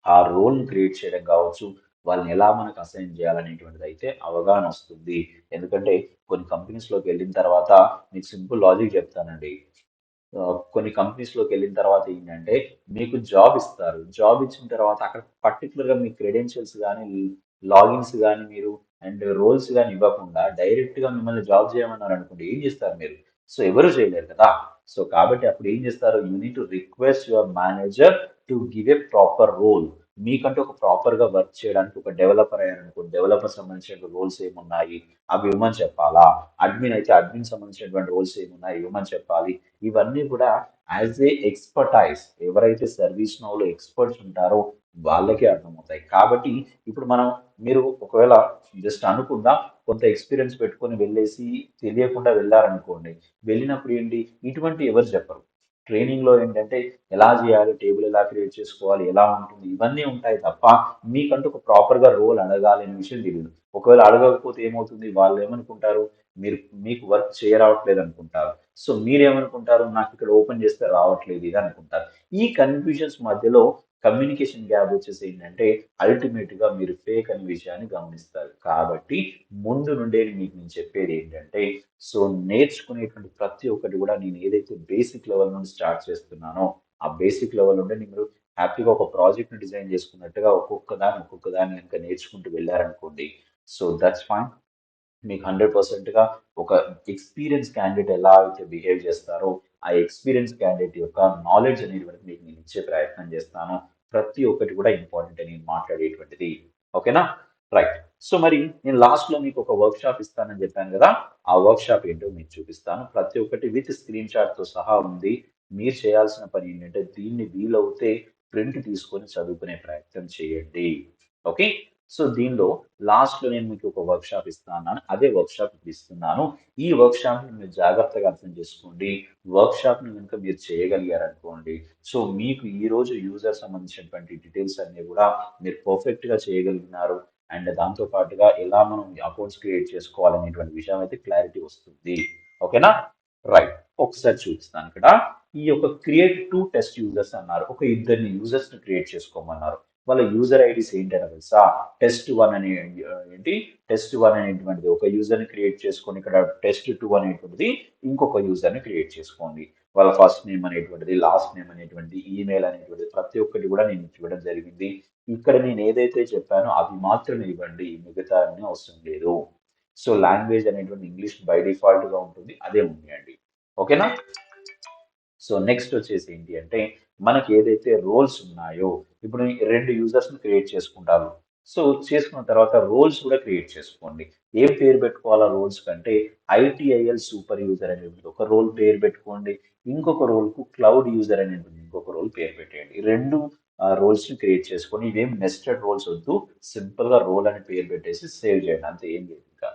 ఆ రోల్ ని క్రియేట్ చేయడం కావచ్చు, వాళ్ళని ఎలా మనకు అసైన్ చేయాలనేటువంటిది అయితే అవగాహన వస్తుంది. ఎందుకంటే కొన్ని కంపెనీస్ లోకి వెళ్ళిన తర్వాత మీకు సింపుల్ లాజిక్ చెప్తానండి. కొన్ని కంపెనీస్లోకి వెళ్ళిన తర్వాత ఏంటంటే మీకు జాబ్ ఇస్తారు. జాబ్ ఇచ్చిన తర్వాత అక్కడ పర్టికులర్గా మీ క్రెడెన్షియల్స్ కానీ లాగిన్స్ కానీ మీరు అండ్ రోల్స్ కానీ ఇవ్వకుండా డైరెక్ట్గా మిమ్మల్ని జాబ్ చేయమన్నారు అనుకోండి ఏం చేస్తారు మీరు? సో ఎవరు చేయలేరు కదా. సో కాబట్టి అప్పుడు ఏం చేస్తారు? You need to request your manager to give a proper role. మీకంటే ఒక ప్రాపర్ గా వర్క్ చేయడానికి ఒక డెవలపర్ అయ్యారనుకోండి, డెవలపర్ సంబంధించిన రోల్స్ ఏమున్నాయి అవి ఇవ్వమని చెప్పాలా. అడ్మిన్ అయితే అడ్మిన్ సంబంధించినటువంటి రోల్స్ ఏమున్నాయి ఇవ్వమని చెప్పాలి. ఇవన్నీ కూడా యాజ్ ఏ ఎక్స్పర్టైజ్ ఎవరైతే సర్వీస్ నౌలో ఎక్స్పర్ట్స్ ఉంటారో వాళ్ళకే అర్థమవుతాయి. కాబట్టి ఇప్పుడు మనం మీరు ఒకవేళ జస్ట్ అనుకుందాం కొంత ఎక్స్పీరియన్స్ పెట్టుకొని వెళ్ళేసి తెలియకుండా వెళ్ళారనుకోండి. వెళ్ళినప్పుడు ఏంటి ఇటువంటి ఎవరు చెప్పరు. ట్రైనింగ్ లో ఏంటంటే ఎలా చేయాలి, టేబుల్ ఎలా క్రియేట్ చేసుకోవాలి, ఎలా ఉంటుంది ఇవన్నీ ఉంటాయి తప్ప మీకంటూ ఒక ప్రాపర్ గా రోల్ అడగాలి అనే విషయం తెలియదు. ఒకవేళ అడగకపోతే ఏమవుతుంది, వాళ్ళు ఏమనుకుంటారు, మీరు మీకు వర్క్ చేయరావట్లేదు అనుకుంటారు. సో మీరేమనుకుంటారు, నాకు ఇక్కడ ఓపెన్ చేస్తే రావట్లేదు ఇది అనుకుంటారు. ఈ కన్ఫ్యూజన్స్ మధ్యలో కమ్యూనికేషన్ గ్యాప్ వచ్చేసి ఏంటంటే అల్టిమేట్ గా మీరు ఫేక్ అనే విషయాన్ని గమనిస్తారు. కాబట్టి ముందు నుండే మీకు నేను చెప్పేది ఏంటంటే సో నేర్చుకునేటువంటి ప్రతి ఒక్కటి కూడా నేను ఏదైతే బేసిక్ లెవెల్ నుండి స్టార్ట్ చేస్తున్నానో ఆ బేసిక్ లెవెల్ నుండి మీరు హ్యాపీగా ఒక ప్రాజెక్ట్ ని డిజైన్ చేసుకున్నట్టుగా ఒక్కొక్క దాన్ని కనుక నేర్చుకుంటూ వెళ్ళారనుకోండి. So that's fine. మీకు 100%గా ఒక ఎక్స్పీరియన్స్ క్యాండిడేట్ ఎలా అయితే బిహేవ్ చేస్తారో ఆ ఎక్స్పీరియన్స్ క్యాండిడేట్ యొక్క నాలెడ్జ్ అనేటువంటి మీకు నేను ఇచ్చే ప్రయత్నం చేస్తాను. ప్రతి ఒక్కటి కూడా ఇంపార్టెంట్ అని నేను మాట్లాడేటువంటిది. ఓకేనా? రైట్. సో మరి నేను లాస్ట్ లో మీకు ఒక వర్క్ షాప్ ఇస్తానని చెప్పాను కదా. ఆ వర్క్ షాప్ ఏంటో మీకు చూపిస్తాను. ప్రతి ఒక్కటి విత్ స్క్రీన్ షాట్ తో సహా ఉంది. మీరు చేయాల్సిన పని ఏంటంటే దీన్ని వీలవుతే ప్రింట్ తీసుకొని చదువుకునే ప్రయత్నం చేయండి. ఓకే. సో దీనిలో లాస్ట్ లో నేను మీకు ఒక వర్క్ షాప్ ఇస్తాను. అదే వర్క్ షాప్ ఇప్పుడు ఇస్తున్నాను. ఈ వర్క్ షాప్ ని మీరు జాగ్రత్తగా అర్థం చేసుకోండి. వర్క్ షాప్ ని కనుక మీరు చేయగలిగారు అనుకోండి. సో మీకు ఈ రోజు యూజర్ సంబంధించినటువంటి డీటెయిల్స్ అన్ని కూడా మీరు పర్ఫెక్ట్ గా చేయగలిగినారు. అండ్ దాంతో పాటుగా ఎలా మనం అకౌంట్స్ క్రియేట్ చేసుకోవాలనేటువంటి విషయం అయితే క్లారిటీ వస్తుంది. ఓకేనా? రైట్. ఒకసారి చూపిస్తాను ఇక్కడ. ఈ యొక్క క్రియేట్ టూ టెస్ట్ యూజర్స్ అన్నారు. ఒక ఇద్దరిని యూజర్స్ ని క్రియేట్ చేసుకోమన్నారు. వాళ్ళ యూజర్ ఐడీస్ ఏంటో తెలుసా? టెస్ట్ వన్ అనే ఏంటి టెస్ట్ వన్ అనేటువంటిది ఒక యూజర్ ని క్రియేట్ చేసుకొని ఇక్కడ టెస్ట్ టూ అనేటువంటిది ఇంకొక యూజర్ ని క్రియేట్ చేసుకోండి. వాళ్ళ ఫస్ట్ నేమ్ అనేటువంటిది, లాస్ట్ నేమ్ అనేటువంటిది, ఈమెయిల్ అనేటువంటిది ప్రతి ఒక్కటి కూడా నేను ఇవ్వడం జరిగింది. ఇక్కడ నేను ఏదైతే చెప్పానో అవి మాత్రమే ఇవ్వండి, మిగతా అన్ని అవసరం లేదు. సో లాంగ్వేజ్ అనేటువంటి ఇంగ్లీష్ బై డిఫాల్ట్ గా ఉంటుంది, అదే ఉండండి. ఓకేనా? సో నెక్స్ట్ వచ్చేసి ఏంటి అంటే మనకి ఏదైతే రోల్స్ ఉన్నాయో ఇప్పుడు ఈ రెండు యూజర్స్ ని క్రియేట్ చేసుకుంటారు. సో చేసుకున్న తర్వాత రోల్స్ కూడా క్రియేట్ చేసుకోండి. ఏం పేరు పెట్టుకోవాలా రోల్స్ కంటే ఐటీఐఎల్ సూపర్ యూజర్ అనేది ఒక రోల్ పేరు పెట్టుకోండి. ఇంకొక రోల్ కు క్లౌడ్ యూజర్ అనేది ఇంకొక రోల్ పేరు పెట్టేయండి. ఈ రెండు రోల్స్ ని క్రియేట్ చేసుకొని ఇవేం నెస్టెడ్ రోల్స్ వద్దు, సింపుల్ గా రోల్ అని పేరు పెట్టేసి సేవ్ చేయండి, అంతే, ఏం లేదు ఇంకా.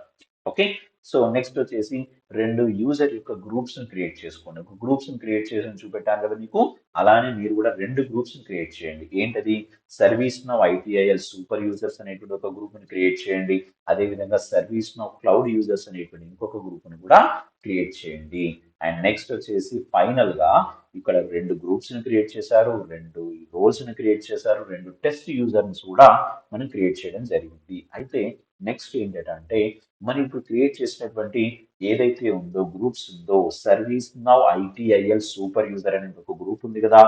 ఓకే. సో నెక్స్ట్ వచ్చేసి రెండు యూజర్ యొక్క గ్రూప్స్ ని క్రియేట్ చేసుకోండి. ఒక గ్రూప్స్ ని క్రియేట్ చేసి చూపెట్టాను కదా మీకు. అలానే మీరు కూడా రెండు గ్రూప్స్ ని క్రియేట్ చేయండి. ఏంటది? Service now ITIL super users అనేటువంటి ఒక గ్రూప్ ని క్రియేట్ చేయండి. అదే విధంగా సర్వీస్ నౌ క్లౌడ్ యూజర్స్ అనేటువంటి ఇంకొక గ్రూప్ ని కూడా క్రియేట్ చేయండి. అండ్ నెక్స్ట్ వచ్చేసి ఫైనల్ గా ఇక్కడ రెండు గ్రూప్స్ ని క్రియేట్ చేశారు, రెండు రోల్స్ ని క్రియేట్ చేశారు, రెండు టెస్ట్ యూజర్స్ కూడా మనం క్రియేట్ చేయడం జరిగింది. అయితే నెక్స్ట్ ఏంటంటే మనం ఇప్పుడు క్రియేట్ చేసినటువంటి ఏదైతే ఉందో గ్రూప్స్ ఉందో service now ITIL super user అనే ఒక గ్రూప్ ఉంది కదా.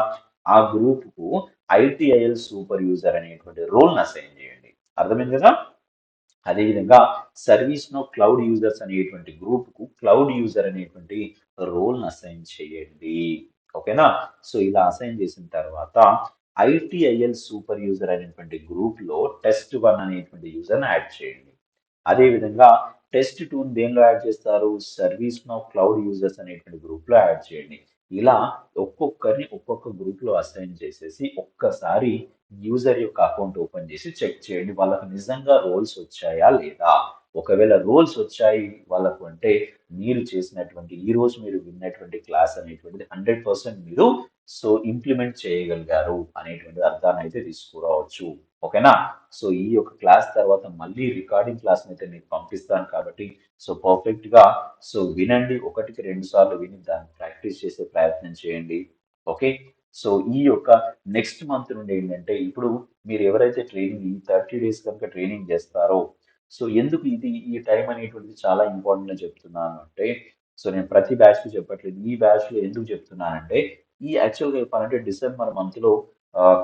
ఆ గ్రూప్ కు ఐటీఐఎల్ సూపర్ యూజర్ అనేటువంటి రోల్ అసైన్ చేయండి. అర్థమైంది కదా. అదేవిధంగా సర్వీస్ నో క్లౌడ్ యూజర్స్ అనేటువంటి గ్రూప్ కు క్లౌడ్ యూజర్ అనేటువంటి రోల్ అసైన్ చేయండి. ఓకేనా? సో ఇలా అసైన్ చేసిన తర్వాత ఐటీఐఎల్ సూపర్ యూజర్ అనేటువంటి గ్రూప్ లో టెస్ట్ వన్ అనేటువంటి యూజర్ యాడ్ చేయండి. అదేవిధంగా టెస్ట్ టూని దేనిలో యాడ్ చేస్తారు? సర్వీస్ నౌ క్లౌడ్ యూజర్స్ అనేటువంటి గ్రూప్ లో యాడ్ చేయండి. ఇలా ఒక్కొక్కరిని ఒక్కొక్క గ్రూప్ లో అసైన్ చేసేసి ఒక్కసారి యూజర్ యొక్క అకౌంట్ ఓపెన్ చేసి చెక్ చేయండి వాళ్ళకు నిజంగా రోల్స్ వచ్చాయా లేదా. ఒకవేళ రోల్స్ వచ్చాయి వాళ్ళకు అంటే మీరు చేసినటువంటి ఈ రోజు మీరు విన్నటువంటి క్లాస్ అనేటువంటిది 100% మీరు సో ఇంప్లిమెంట్ చేయగలిగారు అనేటువంటి అర్థాన్ని అయితే తీసుకురావచ్చు. ఓకేనా? సో ఈ యొక్క క్లాస్ తర్వాత మళ్ళీ రికార్డింగ్ క్లాస్ అయితే మీకు పంపిస్తాను కాబట్టి సో పర్ఫెక్ట్ గా సో వినండి, ఒకటికి రెండు సార్లు విని దాన్ని ప్రాక్టీస్ చేసే ప్రయత్నం చేయండి. ఓకే. సో ఈ యొక్క నెక్స్ట్ మంత్ నుండి ఏంటంటే ఇప్పుడు మీరు ఎవరైతే ట్రైనింగ్ ఈ 30 days కనుక ట్రైనింగ్ చేస్తారో సో ఎందుకు ఇది ఈ టైం అనేటువంటిది చాలా ఇంపార్టెంట్ అని చెప్తున్నాను అంటే సో నేను ప్రతి బ్యాచ్ కి చెప్పట్లేదు, ఈ బ్యాచ్ లో ఎందుకు చెప్తున్నానంటే ఈ యాక్చువల్గా చెప్పాలంటే డిసెంబర్ మంత్ లో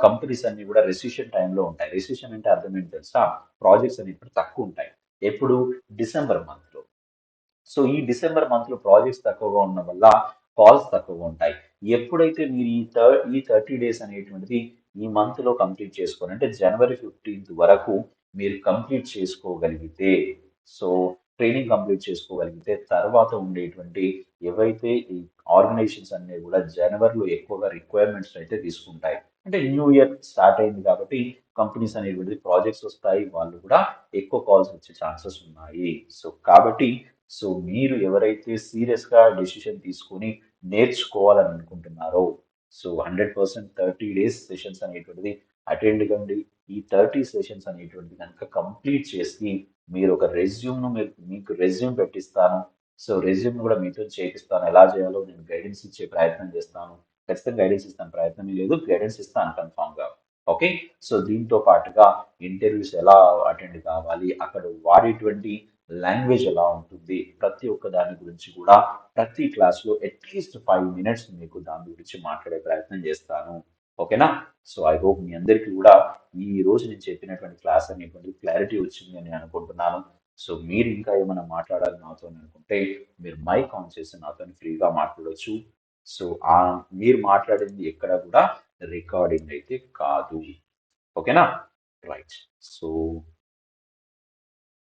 కంపెనీస్ అన్ని కూడా రెసిషన్ టైంలో ఉంటాయి. రెసిషన్ అంటే అర్థం ఏంటి తెలుసా? ప్రాజెక్ట్స్ అనేవి ఇప్పుడు తక్కువ ఉంటాయి. ఎప్పుడు? డిసెంబర్ మంత్ లో. సో ఈ డిసెంబర్ మంత్ లో ప్రాజెక్ట్స్ తక్కువగా ఉండడం వల్ల కాల్స్ తక్కువగా ఉంటాయి. ఎప్పుడైతే మీరు ఈ 30 డేస్ అనేటువంటిది ఈ మంత్ లో కంప్లీట్ చేసుకోండి, అంటే జనవరి 15th వరకు మీరు కంప్లీట్ చేసుకోగలిగితే, సో ట్రైనింగ్ కంప్లీట్ చేసుకోగలిగితే తర్వాత ఉండేటువంటి ఏవైతే ఈ ఆర్గనైజేషన్స్ అన్ని కూడా జనవరిలో ఎక్కువగా రిక్వైర్మెంట్స్ అయితే తీసుకుంటాయి. అంటే న్యూ ఇయర్ స్టార్ట్ అయింది కాబట్టి కంపెనీస్ అనేటువంటి ప్రాజెక్ట్స్ వస్తాయి, వాళ్ళు కూడా ఎక్కువ కాల్స్ వచ్చే ఛాన్సెస్ ఉన్నాయి. సో కాబట్టి మీరు ఎవరైతే సీరియస్ గా డెసిషన్ తీసుకొని నేర్చుకోవాలని అనుకుంటున్నారో, సో 100% 30 డేస్ సెషన్స్ అనేటువంటిది అటెండ్ కండి. ఈ 30 సెషన్స్ అనేటువంటిది కనుక కంప్లీట్ చేసి మీరు ఒక రెజ్యూమ్ ను మీకు రెజ్యూమ్ పెట్టిస్తాను. సో రెజ్యూమ్ కూడా మీతో చేపిస్తాను. ఎలా చేయాలో నేను గైడెన్స్ ఇచ్చే ప్రయత్నం చేస్తాను. ఖచ్చితంగా గైడెన్స్ ఇస్తాను, ప్రయత్నమే లేదు, గైడెన్స్ ఇస్తాను కన్ఫామ్ గా. ఓకే. సో దీంతో పాటుగా ఇంటర్వ్యూస్ ఎలా అటెండ్ కావాలి, అక్కడ వాడేటువంటి లాంగ్వేజ్ ఎలా ఉంటుంది, ప్రతి ఒక్క దాని గురించి కూడా ప్రతి క్లాస్లో అట్లీస్ట్ 5 minutes మీకు దాని గురించి మాట్లాడే ప్రయత్నం చేస్తాను. ఓకేనా? సో ఐ హోప్ మీ అందరికీ కూడా ఈ రోజు నేను చెప్పినటువంటి క్లాస్ అనేటువంటి క్లారిటీ వచ్చింది అని నేను అనుకుంటున్నాను. సో మీరు ఇంకా ఏమైనా మాట్లాడాలి నాతో అనుకుంటే మీరు మైక్ ఆన్ చేసి నాతో ఫ్రీగా మాట్లాడవచ్చు. సో ఆ మీరు మాట్లాడింది ఎక్కడ కూడా రికార్డింగ్ అయితే కాదు. ఓకేనా? రైట్. సో